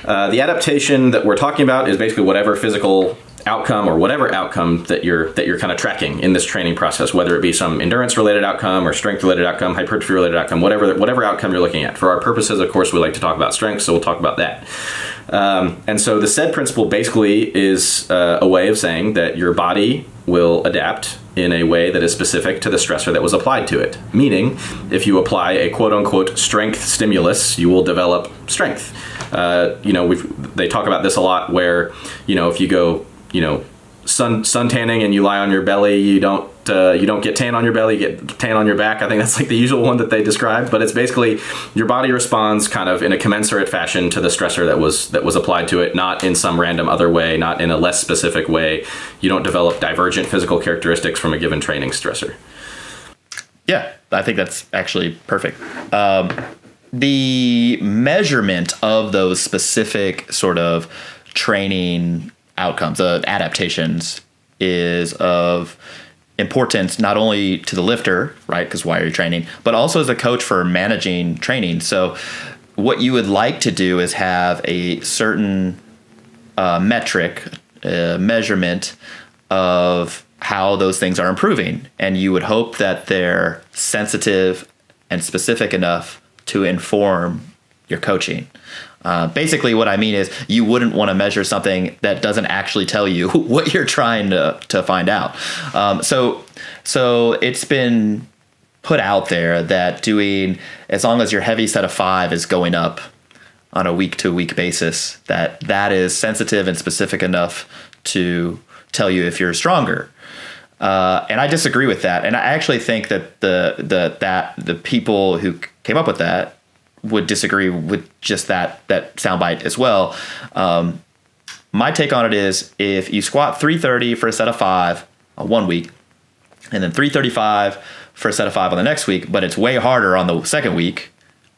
The adaptation that we're talking about is basically whatever physical outcome or whatever outcome that you're kind of tracking in this training process, whether it be some endurance related outcome or strength related outcome, hypertrophy related outcome, whatever outcome you're looking at. For our purposes, of course, we like to talk about strength, so we'll talk about that. And so the SAID principle basically is a way of saying that your body will adapt in a way that is specific to the stressor that was applied to it. Meaning, if you apply a quote-unquote strength stimulus, you will develop strength. They talk about this a lot where, if you go, sun tanning and you lie on your belly, you don't get tan on your belly, you get tan on your back. I think that's like the usual one that they describe, but it's basically your body responds kind of in a commensurate fashion to the stressor that was applied to it, not in some random other way, not in a less specific way. You don't develop divergent physical characteristics from a given training stressor. Yeah, I think that's actually perfect. The measurement of those specific sort of training outcomes, adaptations, is of importance not only to the lifter, right, because why are you training, but also as a coach for managing training. So what you would like to do is have a certain metric, measurement of how those things are improving. And you would hope that they're sensitive and specific enough to inform your coaching. Basically, what I mean is you wouldn't want to measure something that doesn't actually tell you what you're trying to find out. So it's been put out there that doing, as long as your heavy set of 5 is going up on a week-to-week basis, that is sensitive and specific enough to tell you if you're stronger. And I disagree with that. And I actually think that the people who came up with that would disagree with just that soundbite as well. My take on it is, if you squat 330 for a set of 5 on 1 week, and then 335 for a set of 5 on the next week, but it's way harder on the second week,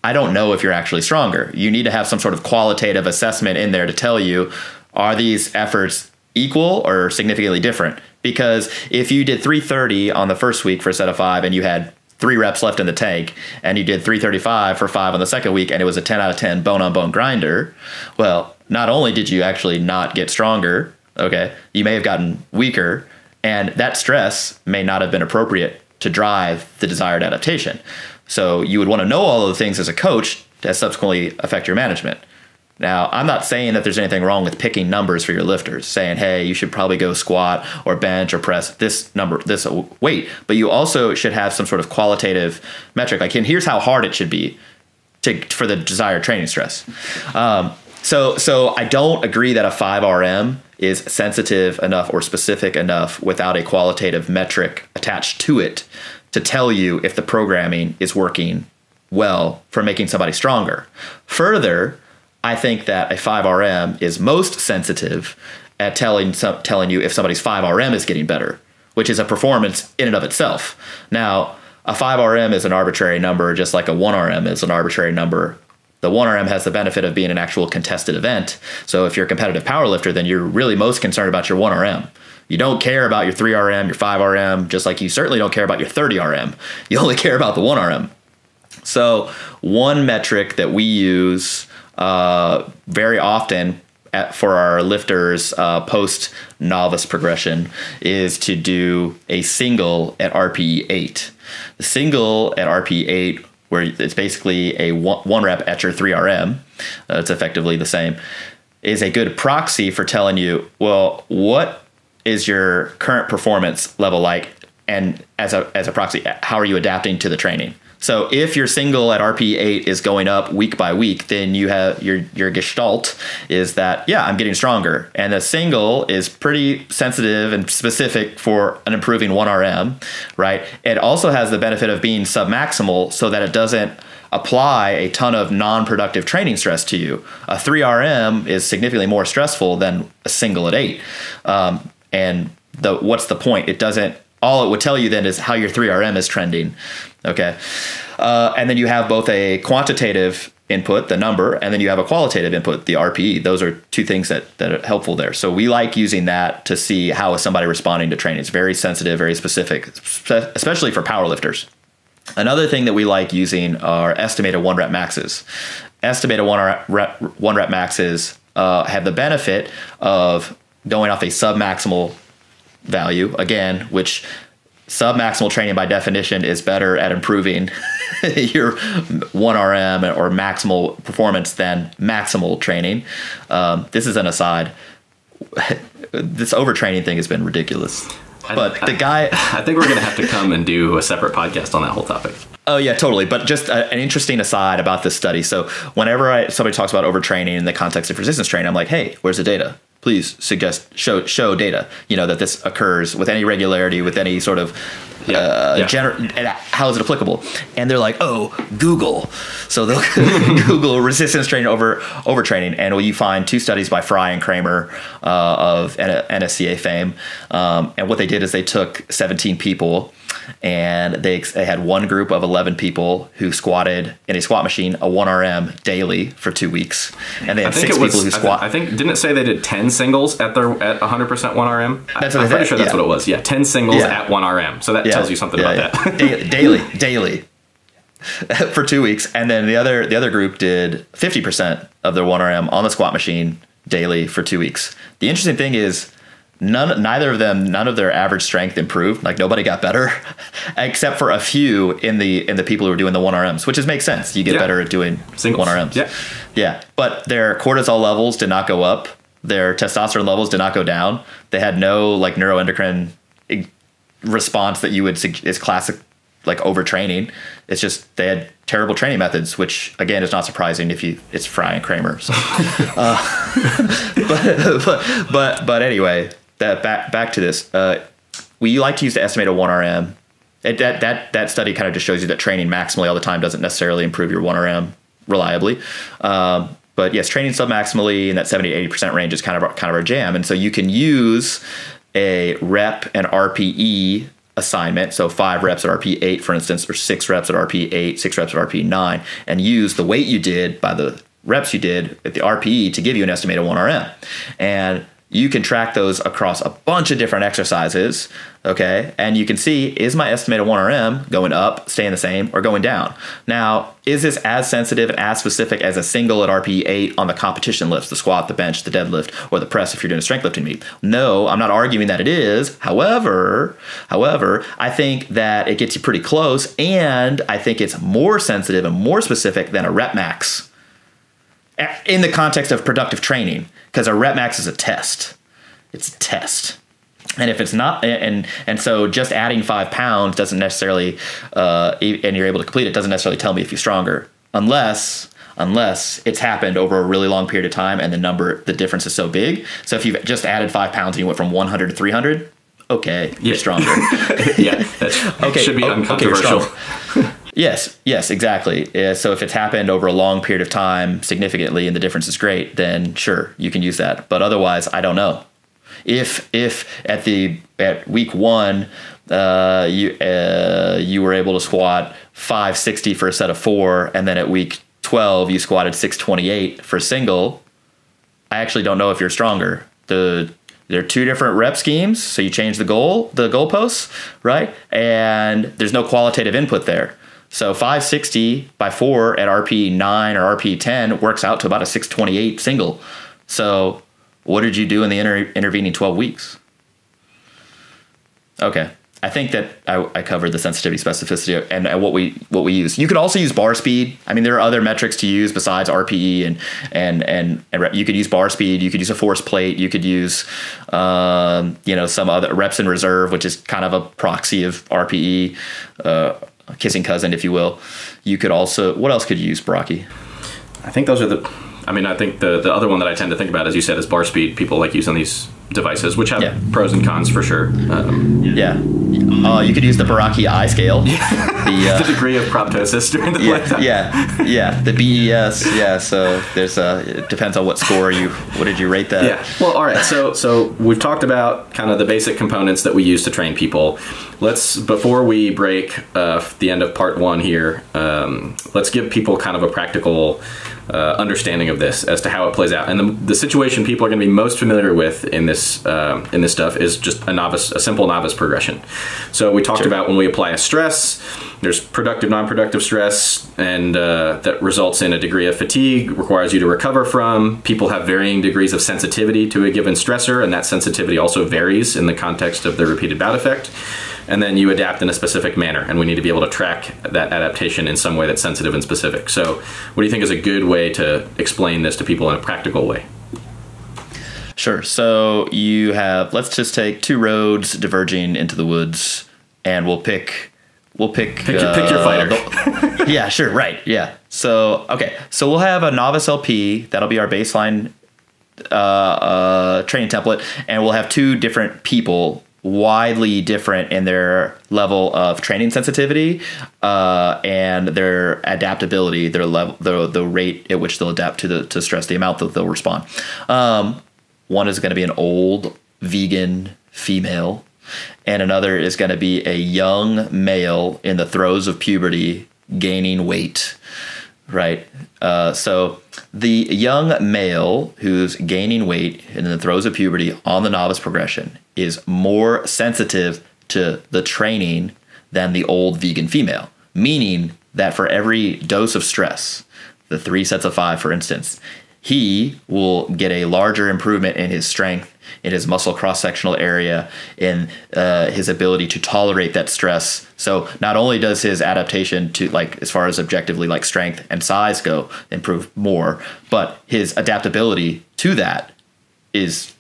I don't know if you're actually stronger. You need to have some sort of qualitative assessment in there to tell you, are these efforts equal or significantly different? Because if you did 330 on the first week for a set of 5 and you had 3 reps left in the tank, and you did 335 for 5 on the second week, and it was a 10 out of 10 bone-on-bone grinder, well, not only did you actually not get stronger, okay, you may have gotten weaker, and that stress may not have been appropriate to drive the desired adaptation. So you would want to know all of the things as a coach to subsequently affect your management. Now, I'm not saying that there's anything wrong with picking numbers for your lifters, saying, hey, you should probably go squat or bench or press this number, this weight, but you also should have some sort of qualitative metric. Like, and here's how hard it should be for the desired training stress. So I don't agree that a 5RM is sensitive enough or specific enough without a qualitative metric attached to it to tell you if the programming is working well for making somebody stronger. Further, I think that a 5RM is most sensitive at telling you if somebody's 5RM is getting better, which is a performance in and of itself. Now, a 5RM is an arbitrary number, just like a 1RM is an arbitrary number. The 1RM has the benefit of being an actual contested event. So if you're a competitive powerlifter, then you're really most concerned about your 1RM. You don't care about your 3RM, your 5RM, just like you certainly don't care about your 30RM. You only care about the 1RM. So one metric that we use very often for our lifters post novice progression is to do a single at RPE 8. The single at RPE 8, where it's basically a one rep at your 3RM, it's effectively the same, is a good proxy for telling you, well, what is your current performance level like, and as a proxy, how are you adapting to the training? So if your single at RP 8 is going up week by week, then you have your gestalt is that, yeah, I'm getting stronger. And the single is pretty sensitive and specific for an improving 1RM, right? It also has the benefit of being submaximal so that it doesn't apply a ton of non-productive training stress to you. A 3RM is significantly more stressful than a single at 8. And what's the point? It doesn't, all it would tell you then is how your 3RM is trending. Okay. And then you have both a quantitative input, the number, and then you have a qualitative input, the RPE. Those are two things that are helpful there. So we like using that to see how is somebody responding to training. It's very sensitive, very specific, especially for powerlifters. Another thing that we like using are estimated 1-rep maxes. Estimated one rep maxes have the benefit of going off a submaximal value, again, which submaximal training by definition is better at improving your 1RM or maximal performance than maximal training. This is an aside. This overtraining thing has been ridiculous. But the guy... I think we're going to have to come and do a separate podcast on that whole topic. Oh, yeah, totally. But just an interesting aside about this study. So whenever somebody talks about overtraining in the context of resistance training, I'm like, hey, where's the data? Please show data, that this occurs with any regularity, with any sort of how is it applicable? And they're like, oh, Google. So they'll Google resistance training overtraining, and you find 2 studies by Fry and Kramer of NSCA fame. And what they did is they took 17 people, and they had one group of 11 people who squatted in a squat machine, a 1RM daily for 2 weeks, and they had 6 people who squat. I think didn't it say they did 10 singles at 100% 1RM? I'm pretty sure that's what it was. Yeah, 10 singles at 1RM. So that tells you something about that. daily for 2 weeks, and then the other group did 50% of their 1RM on the squat machine daily for 2 weeks. The interesting thing is, none of their average strength improved. Like, nobody got better, except for a few in the people who were doing the 1RMs, which makes sense. You get better at doing singles. 1RMs. Yeah. But their cortisol levels did not go up. Their testosterone levels did not go down. They had no neuroendocrine response that you would is classic overtraining. It's just they had terrible training methods, which again is not surprising if it's Fry and Kramer. So. But anyway. Back to this. We like to use the estimated 1RM. That study kind of just shows you that training maximally all the time doesn't necessarily improve your 1RM reliably. But yes, training submaximally in that 70-80% range is kind of our jam. And so you can use a rep and RPE assignment. So 5 reps at RPE 8, for instance, or 6 reps at RPE 8, 6 reps at RPE 9, and use the weight you did by the reps you did at the RPE to give you an estimated 1RM. And you can track those across a bunch of different exercises, okay? And you can see, is my estimated 1RM going up, staying the same, or going down? Now, is this as sensitive and as specific as a single at RPE 8 on the competition lifts, the squat, the bench, the deadlift, or the press if you're doing a strength lifting meet? No, I'm not arguing that it is. However, I think that it gets you pretty close, and I think it's more sensitive and more specific than a rep max in the context of productive training. Because a rep max is a test. It's a test. And if it's not, and so just adding 5 pounds doesn't necessarily, and you're able to complete it, doesn't necessarily tell me if you're stronger, unless it's happened over a really long period of time and the difference is so big. So if you've just added 5 pounds and you went from 100 to 300, okay, you're stronger. That should be uncontroversial. Yes, exactly. So if it's happened over a long period of time significantly and the difference is great, then sure, you can use that. But otherwise, I don't know. If at week 1 you were able to squat 560 for a set of 4, and then at week 12 you squatted 628 for a single, I actually don't know if you're stronger. There are 2 different rep schemes, so you change the goalposts, right? And there's no qualitative input there. So 560 by 4 at RP 9 or RP 10 works out to about a 628 single. So what did you do in the intervening 12 weeks? Okay. I think that I covered the sensitivity, specificity, and what we use. You could also use bar speed. I mean, there are other metrics to use besides RPE and you could use bar speed. You could use a force plate. You could use some other reps in reserve, which is kind of a proxy of RPE, kissing cousin, if you will. You could also, what else could you use, Brocky? I think those are I think the other one that I tend to think about, as you said, is bar speed. People like using these devices, which have pros and cons for sure. You could use the Baraki eye scale. The degree of proptosis during the lifetime. The BES. Yeah, so there's it depends on what did you rate that? Yeah. Well, all right. So we've talked about kind of the basic components that we use to train people. Before we break the end of part 1 here, let's give people kind of a practical understanding of this as to how it plays out. And the situation people are going to be most familiar with in this stuff is just a simple novice progression. So we talked about when we apply a stress, There's productive, non-productive stress, and that results in a degree of fatigue, requires you to recover from. People have varying degrees of sensitivity to a given stressor, and that sensitivity also varies in the context of the repeated bout effect. And then you adapt in a specific manner, and we need to be able to track that adaptation in some way that's sensitive and specific. So what do you think is a good way to explain this to people in a practical way? Sure. So you have, let's just take two roads diverging into the woods, and we'll pick pick your fighter. Yeah, sure. Right. Yeah. So, okay. So we'll have a novice LP. That'll be our baseline training template. And we'll have two different people, widely different in their level of training sensitivity and their adaptability, their level, the rate at which they'll adapt to stress, the amount that they'll respond. One is going to be an old vegan female, and another is going to be a young male in the throes of puberty gaining weight, right? So the young male who's gaining weight in the throes of puberty on the novice progression is more sensitive to the training than the old vegan female, meaning that for every dose of stress, the 3 sets of 5, for instance, he will get a larger improvement in his strength, in his muscle cross-sectional area, in his ability to tolerate that stress. So not only does his adaptation to, like, as far as objectively like strength and size go, improve more, but his adaptability to that is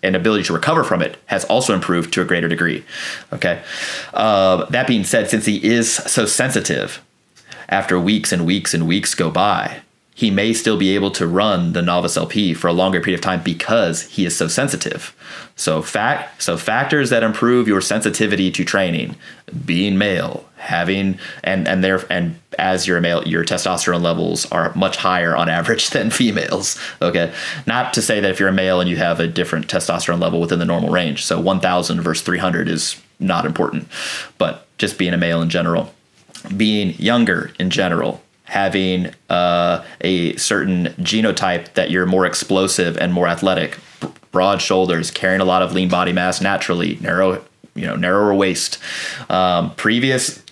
an ability to recover from it has also improved to a greater degree. Okay. That being said, since he is so sensitive, after weeks and weeks and weeks go by, he may still be able to run the novice LP for a longer period of time because he is so sensitive. So factors that improve your sensitivity to training, being male, having and as you're a male, your testosterone levels are much higher on average than females. Okay, not to say that if you're a male and you have a different testosterone level within the normal range, so 1,000 versus 300 is not important, but just being a male in general, being younger in general, having a certain genotype that you're more explosive and more athletic, broad shoulders, carrying a lot of lean body mass naturally, narrower waist, previous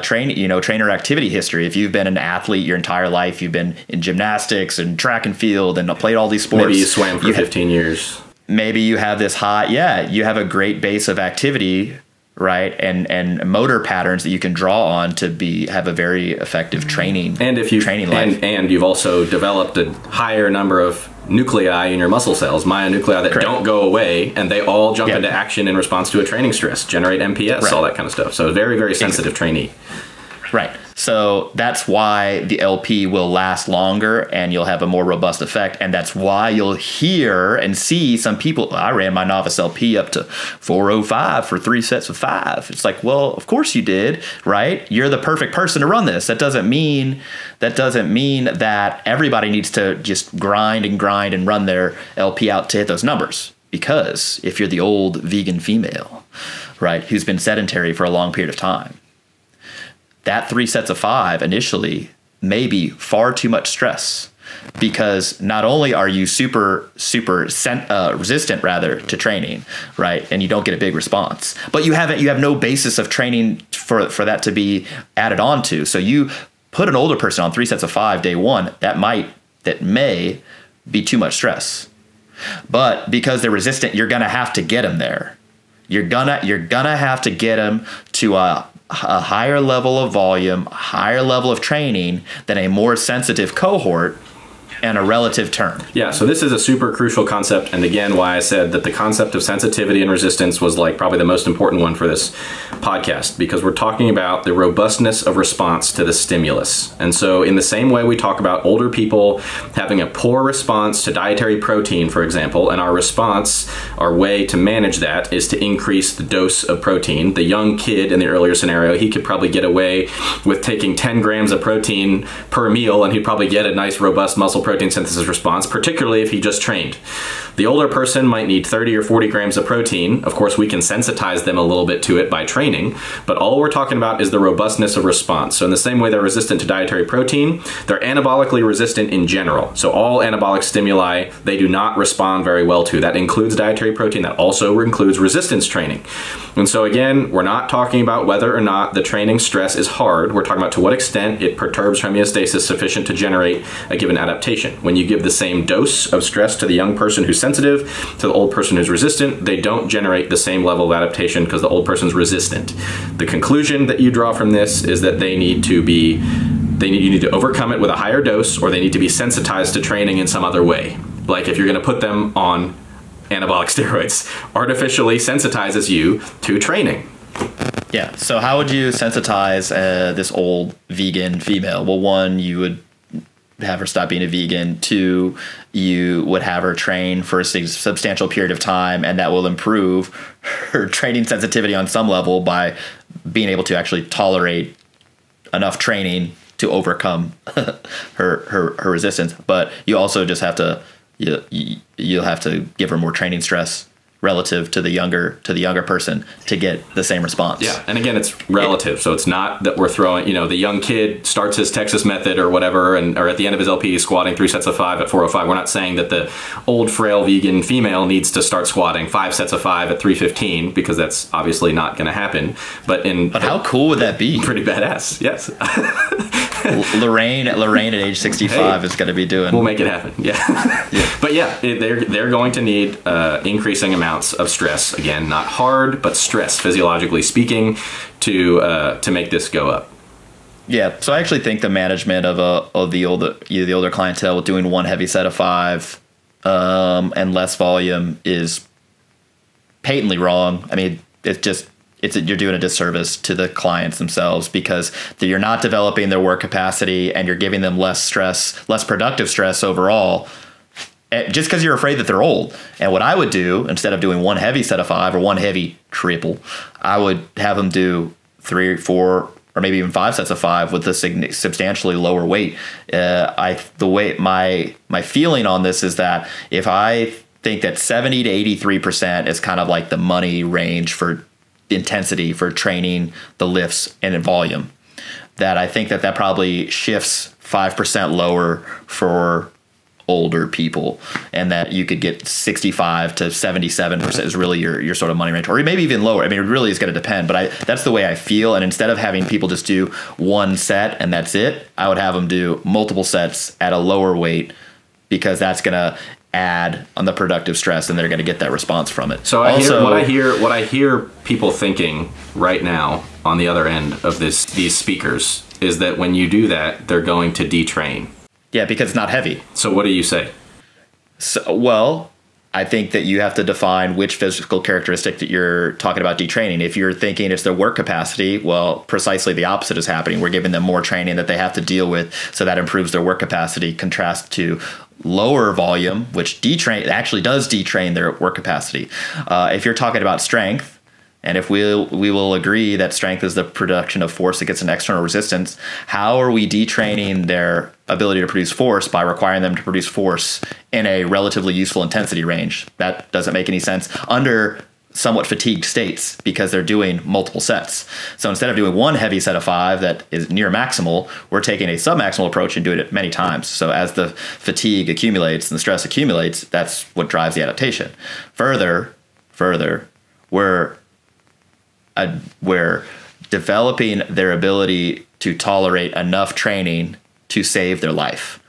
trainer activity history. If you've been an athlete your entire life, you've been in gymnastics and track and field and played all these sports. Maybe you swam for 15 years. Maybe you have this you have a great base of activity, right, and motor patterns that you can draw on to have a very effective training. And if you training life, and you've also developed a higher number of nuclei in your muscle cells, myonuclei that don't go away, and they all jump into action in response to a training stress, generate MPS, all that kind of stuff. So very, very sensitive trainee. Right. So that's why the LP will last longer and you'll have a more robust effect. And that's why you'll hear and see some people, I ran my novice LP up to 405 for 3 sets of 5. It's like, well, of course you did, right? You're the perfect person to run this. That doesn't mean that everybody needs to just grind and run their LP out to hit those numbers. Because if you're the old vegan female, right, who's been sedentary for a long period of time, that 3 sets of 5 initially may be far too much stress, because not only are you super resistant to training, right, and you don't get a big response, but you have no basis of training for that to be added on to. So you put an older person on 3 sets of 5 day one, that may be too much stress, but because they're resistant, you're gonna have to get them there. You're gonna have to get them to a higher level of volume, higher level of training than a more sensitive cohort and a relative term. Yeah, so this is a super crucial concept, and again, why I said that the concept of sensitivity and resistance was like probably the most important one for this podcast, because we're talking about the robustness of response to the stimulus. And so in the same way we talk about older people having a poor response to dietary protein, for example, and our way to manage that is to increase the dose of protein. The young kid in the earlier scenario, he could probably get away with taking 10 grams of protein per meal, and he'd probably get a nice robust muscle protein synthesis response, particularly if he just trained. The older person might need 30 or 40 grams of protein. Of course, we can sensitize them a little bit to it by training, but all we're talking about is the robustness of response. So in the same way they're resistant to dietary protein, they're anabolically resistant in general. So all anabolic stimuli, they do not respond very well to. That includes dietary protein. That also includes resistance training. And so again, we're not talking about whether or not the training stress is hard. We're talking about to what extent it perturbs homeostasis sufficient to generate a given adaptation. When you give the same dose of stress to the young person who's sensitive to the old person who's resistant, they don't generate the same level of adaptation because the old person's resistant. The conclusion that you draw from this is that you need to overcome it with a higher dose, or they need to be sensitized to training in some other way. Like if you're going to put them on anabolic steroids, artificially sensitizes you to training. Yeah. So how would you sensitize this old vegan female? Well, one, you would have her stop being a vegan. Two, you would have her train for a substantial period of time, and that will improve her training sensitivity on some level by being able to actually tolerate enough training to overcome her resistance. But you also just have to you'll have to give her more training stress relative to the younger person to get the same response. Yeah, and again, it's relative. So it's not that we're throwing, the young kid starts his Texas method or whatever, or at the end of his LP he's squatting 3 sets of 5 at 405. We're not saying that the old frail vegan female needs to start squatting 5 sets of 5 at 315, because that's obviously not going to happen. But how cool would that be? Pretty badass. Yes. Lorraine at age 65 is going to be doing. We'll make it happen. Yeah. Yeah. But yeah, they're going to need increasing amounts of stress. Again, not hard, but stress, physiologically speaking, to make this go up. Yeah. So I actually think the management of the older clientele with doing one heavy set of 5 and less volume is patently wrong. I mean, you're doing a disservice to the clients themselves, because you're not developing their work capacity and you're giving them less productive stress overall, just because you're afraid that they're old. And what I would do, instead of doing one heavy set of 5 or one heavy triple, I would have them do 3, 4, or maybe even 5 sets of 5 with a substantially lower weight. My feeling on this is that if I think that 70 to 83% is kind of like the money range for intensity for training the lifts and in volume, that I think that probably shifts 5% lower for older people, and that you could get 65 to 77% is really your sort of money range, or maybe even lower. I mean, it really is going to depend, but that's the way I feel. And instead of having people just do one set and that's it, I would have them do multiple sets at a lower weight, because that's going to add on the productive stress, and they're going to get that response from it. So what I hear people thinking right now on the other end of these speakers is that when you do that, they're going to detrain. Yeah, because it's not heavy. So what do you say? Well, I think that you have to define which physical characteristic that you're talking about detraining. If you're thinking it's their work capacity, well, precisely the opposite is happening. We're giving them more training that they have to deal with, so that improves their work capacity, contrast to lower volume, which actually does detrain their work capacity. If you're talking about strength, and if we will agree that strength is the production of force against an external resistance, how are we detraining their ability to produce force by requiring them to produce force in a relatively useful intensity range? That doesn't make any sense under somewhat fatigued states, because they're doing multiple sets. So instead of doing one heavy set of 5 that is near maximal, we're taking a submaximal approach and doing it many times. So as the fatigue accumulates and the stress accumulates, that's what drives the adaptation. Further, we're developing their ability to tolerate enough training to save their life.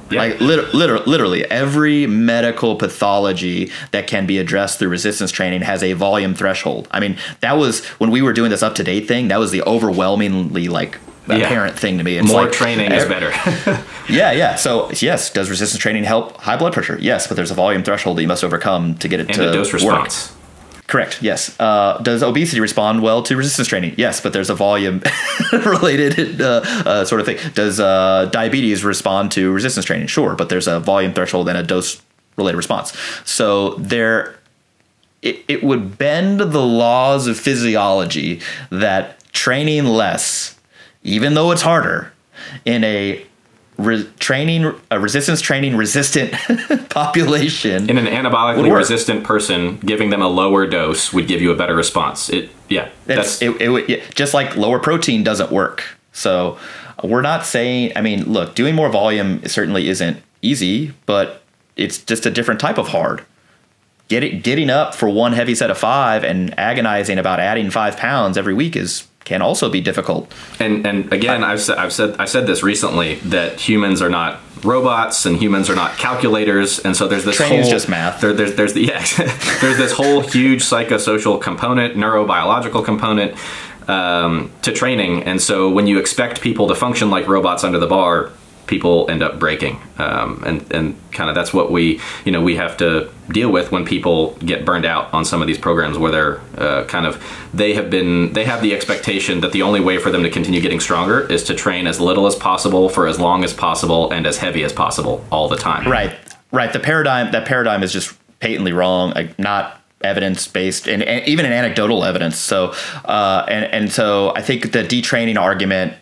Yeah. Like literally every medical pathology that can be addressed through resistance training has a volume threshold. I mean, that was when we were doing this up-to-date thing, that was the overwhelmingly apparent thing to me. It's more training is better. Yeah. So yes, does resistance training help high blood pressure? Yes, but there's a volume threshold that you must overcome to get it to a dose response. Correct. Yes. Does obesity respond well to resistance training? Yes, but there's a volume related sort of thing. Does diabetes respond to resistance training? Sure, but there's a volume threshold and a dose related response. So it would bend the laws of physiology that training less, even though it's harder, in a training a resistance training resistant population in an anabolically resistant person, giving them a lower dose would give you a better response. It would, just like lower protein doesn't work. So we're not saying, I mean, look, doing more volume certainly isn't easy, but it's just a different type of hard. Getting up for one heavy set of 5 and agonizing about adding 5 pounds every week can also be difficult. And again, I've said this recently, that humans are not robots and humans are not calculators, and so there's this training whole, is just math. There's there's this whole huge psychosocial component, neurobiological component to training, and so when you expect people to function like robots under the bar, people end up breaking, and kind of that's what we have to deal with when people get burned out on some of these programs, where they're they have the expectation that the only way for them to continue getting stronger is to train as little as possible for as long as possible and as heavy as possible all the time. Right. That paradigm is just patently wrong, not evidence based, and even an anecdotal evidence. So so I think the detraining argument,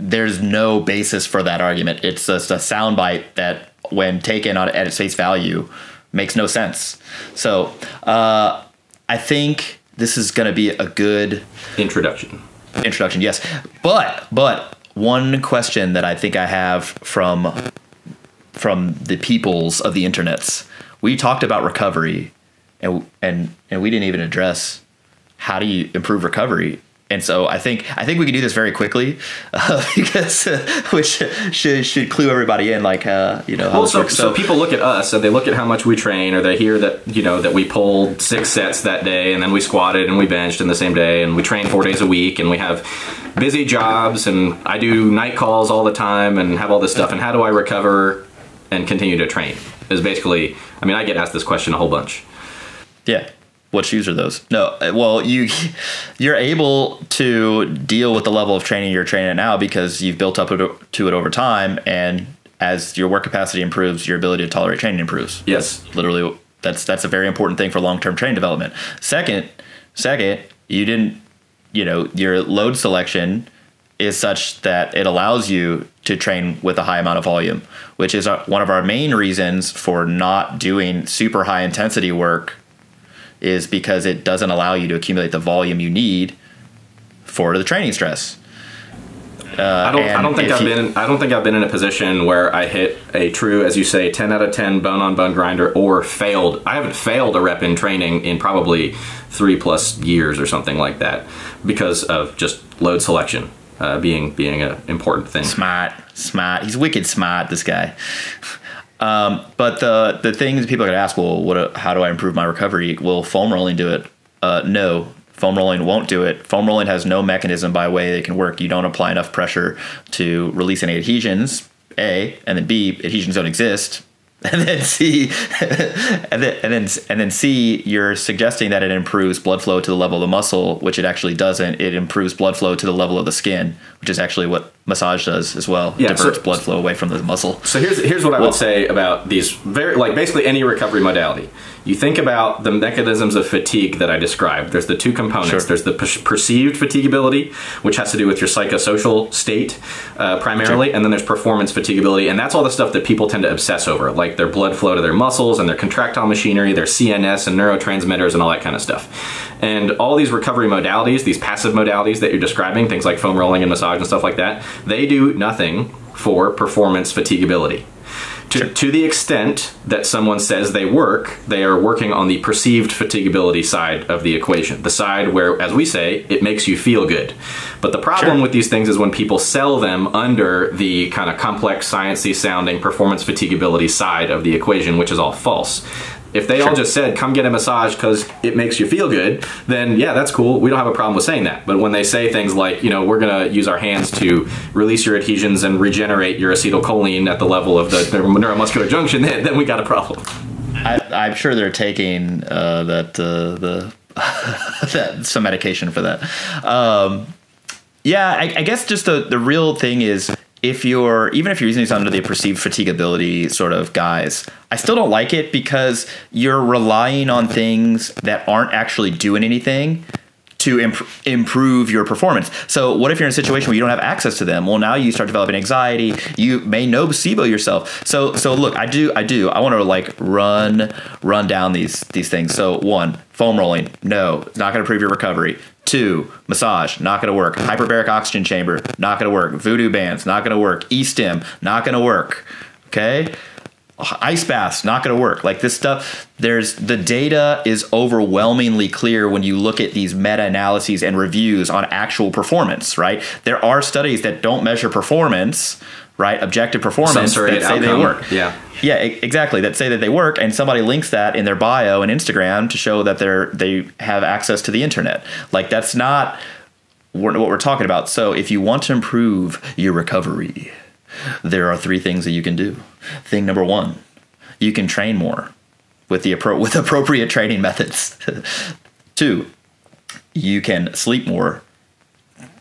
there's no basis for that argument. It's just a soundbite that, when taken at its face value, makes no sense. So I think this is going to be a good introduction. Yes, but one question that I think I have from the peoples of the internets, we talked about recovery, and we didn't even address how do you improve recovery. And so I think we can do this very quickly, because which should clue everybody in, like how this works. So people look at us and they look at how much we train, or they hear that that we pulled 6 sets that day, and then we squatted and we benched in the same day, and we train 4 days a week, and we have busy jobs, and I do night calls all the time and have all this stuff. And how do I recover and continue to train? Is basically, I mean, I get asked this question a whole bunch. Yeah. What shoes are those? No, well, you're able to deal with the level of training you're training at now because you've built up to it over time, and as your work capacity improves, your ability to tolerate training improves. Yes, literally, that's a very important thing for long-term training development. Second, you didn't, your load selection is such that it allows you to train with a high amount of volume, which is one of our main reasons for not doing super high intensity work, is because it doesn't allow you to accumulate the volume you need for the training stress. I don't think I've been in a position where I hit a true, as you say, 10 out of 10 bone on bone grinder, or failed. I haven't failed a rep in training in probably 3+ years or something like that, because of just load selection being an important thing. Smart. He's wicked smart, this guy. But the things people are going to ask, well, how do I improve my recovery? Will foam rolling do it? No, foam rolling won't do it. Foam rolling has no mechanism by way it can work. You don't apply enough pressure to release any adhesions, A, and then B, adhesions don't exist. And then C, and then C, you're suggesting that it improves blood flow to the level of the muscle, which it actually doesn't. It improves blood flow to the level of the skin, which is actually what massage does as well. It diverts blood flow away from the muscle. So here's what I would say about these basically any recovery modality. You think about the mechanisms of fatigue that I described. There's the 2 components. Sure. There's the perceived fatigability, which has to do with your psychosocial state primarily, sure. And then there's performance fatigability, and that's all the stuff that people tend to obsess over, like their blood flow to their muscles and their contractile machinery, their CNS and neurotransmitters and all that kind of stuff. And all these recovery modalities, these passive modalities that you're describing, things like foam rolling and massage and stuff like that, they do nothing for performance fatigability. To the extent that someone says they are working on the perceived fatigability side of the equation, the side where, as we say, it makes you feel good. But the problem with these things is when people sell them under the kind of complex, sciencey sounding performance fatigability side of the equation, which is all false. If they all just said, come get a massage because it makes you feel good, then yeah, that's cool. We don't have a problem with saying that. But when they say things like, we're going to use our hands to release your adhesions and regenerate your acetylcholine at the level of the neuromuscular junction, then we got a problem. I'm sure they're taking some medication for that. I guess just the real thing is, even if you're using this under the perceived fatigability sort of guise, I still don't like it, because you're relying on things that aren't actually doing anything to improve your performance. So what if you're in a situation where you don't have access to them? Well, now you start developing anxiety. You may nocebo yourself. So look, I want to like run down these things. So 1, foam rolling. No, it's not going to improve your recovery. 2, massage, not going to work. Hyperbaric oxygen chamber, not going to work. Voodoo bands, not going to work. E-stim, not going to work. Okay? Ice baths, not going to work. Like this stuff, the data is overwhelmingly clear when you look at these meta-analyses and reviews on actual performance, right? There are studies that don't measure performance, right? Objective performance that say they work. Yeah. Yeah, exactly. That say that they work, and somebody links that in their bio and Instagram to show that they have access to the internet. Like that's not what we're talking about. So if you want to improve your recovery, there are 3 things that you can do. Thing number 1, you can train more with appropriate training methods. 2, you can sleep more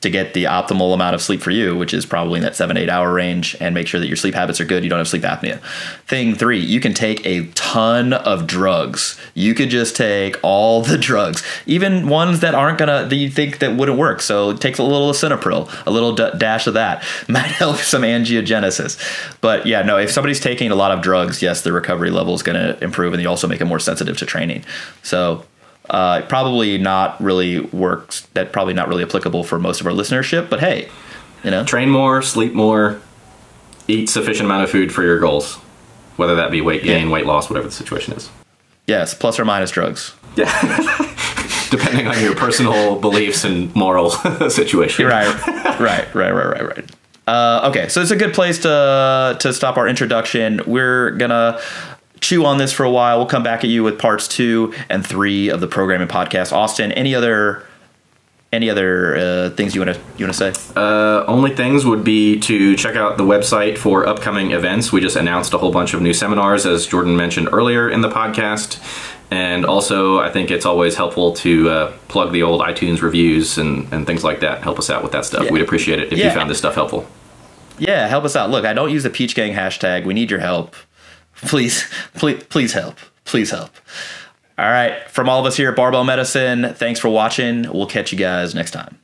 to get the optimal amount of sleep for you, which is probably in that 7-8 hour range, and make sure that your sleep habits are good. You don't have sleep apnea. Thing 3, you can take a ton of drugs. You could just take all the drugs, even ones that you think that wouldn't work. So it takes a little lisinopril, a little dash of that might help some angiogenesis. But yeah, no, if somebody's taking a lot of drugs, yes, the recovery level is going to improve, and you also make it more sensitive to training. So probably not really works. That probably not really applicable for most of our listenership, but hey, train more, sleep more, eat sufficient amount of food for your goals, whether that be weight gain, weight loss, whatever the situation is. Yes, plus or minus drugs. Yeah, depending on your personal beliefs and moral situation. Right. Okay, so it's a good place to stop our introduction. We're gonna chew on this for a while. We'll come back at you with parts 2 and 3 of the programming podcast. Austin, any other things you want to say? Only things would be to check out the website for upcoming events. We just announced a whole bunch of new seminars, as Jordan mentioned earlier in the podcast. And also, I think it's always helpful to plug the old iTunes reviews and things like that. Help us out with that stuff. Yeah. We'd appreciate it if you found this stuff helpful. Yeah, help us out. Look, I don't use the Peach Gang hashtag. We need your help. Please help. Please help. All right. From all of us here at Barbell Medicine, thanks for watching. We'll catch you guys next time.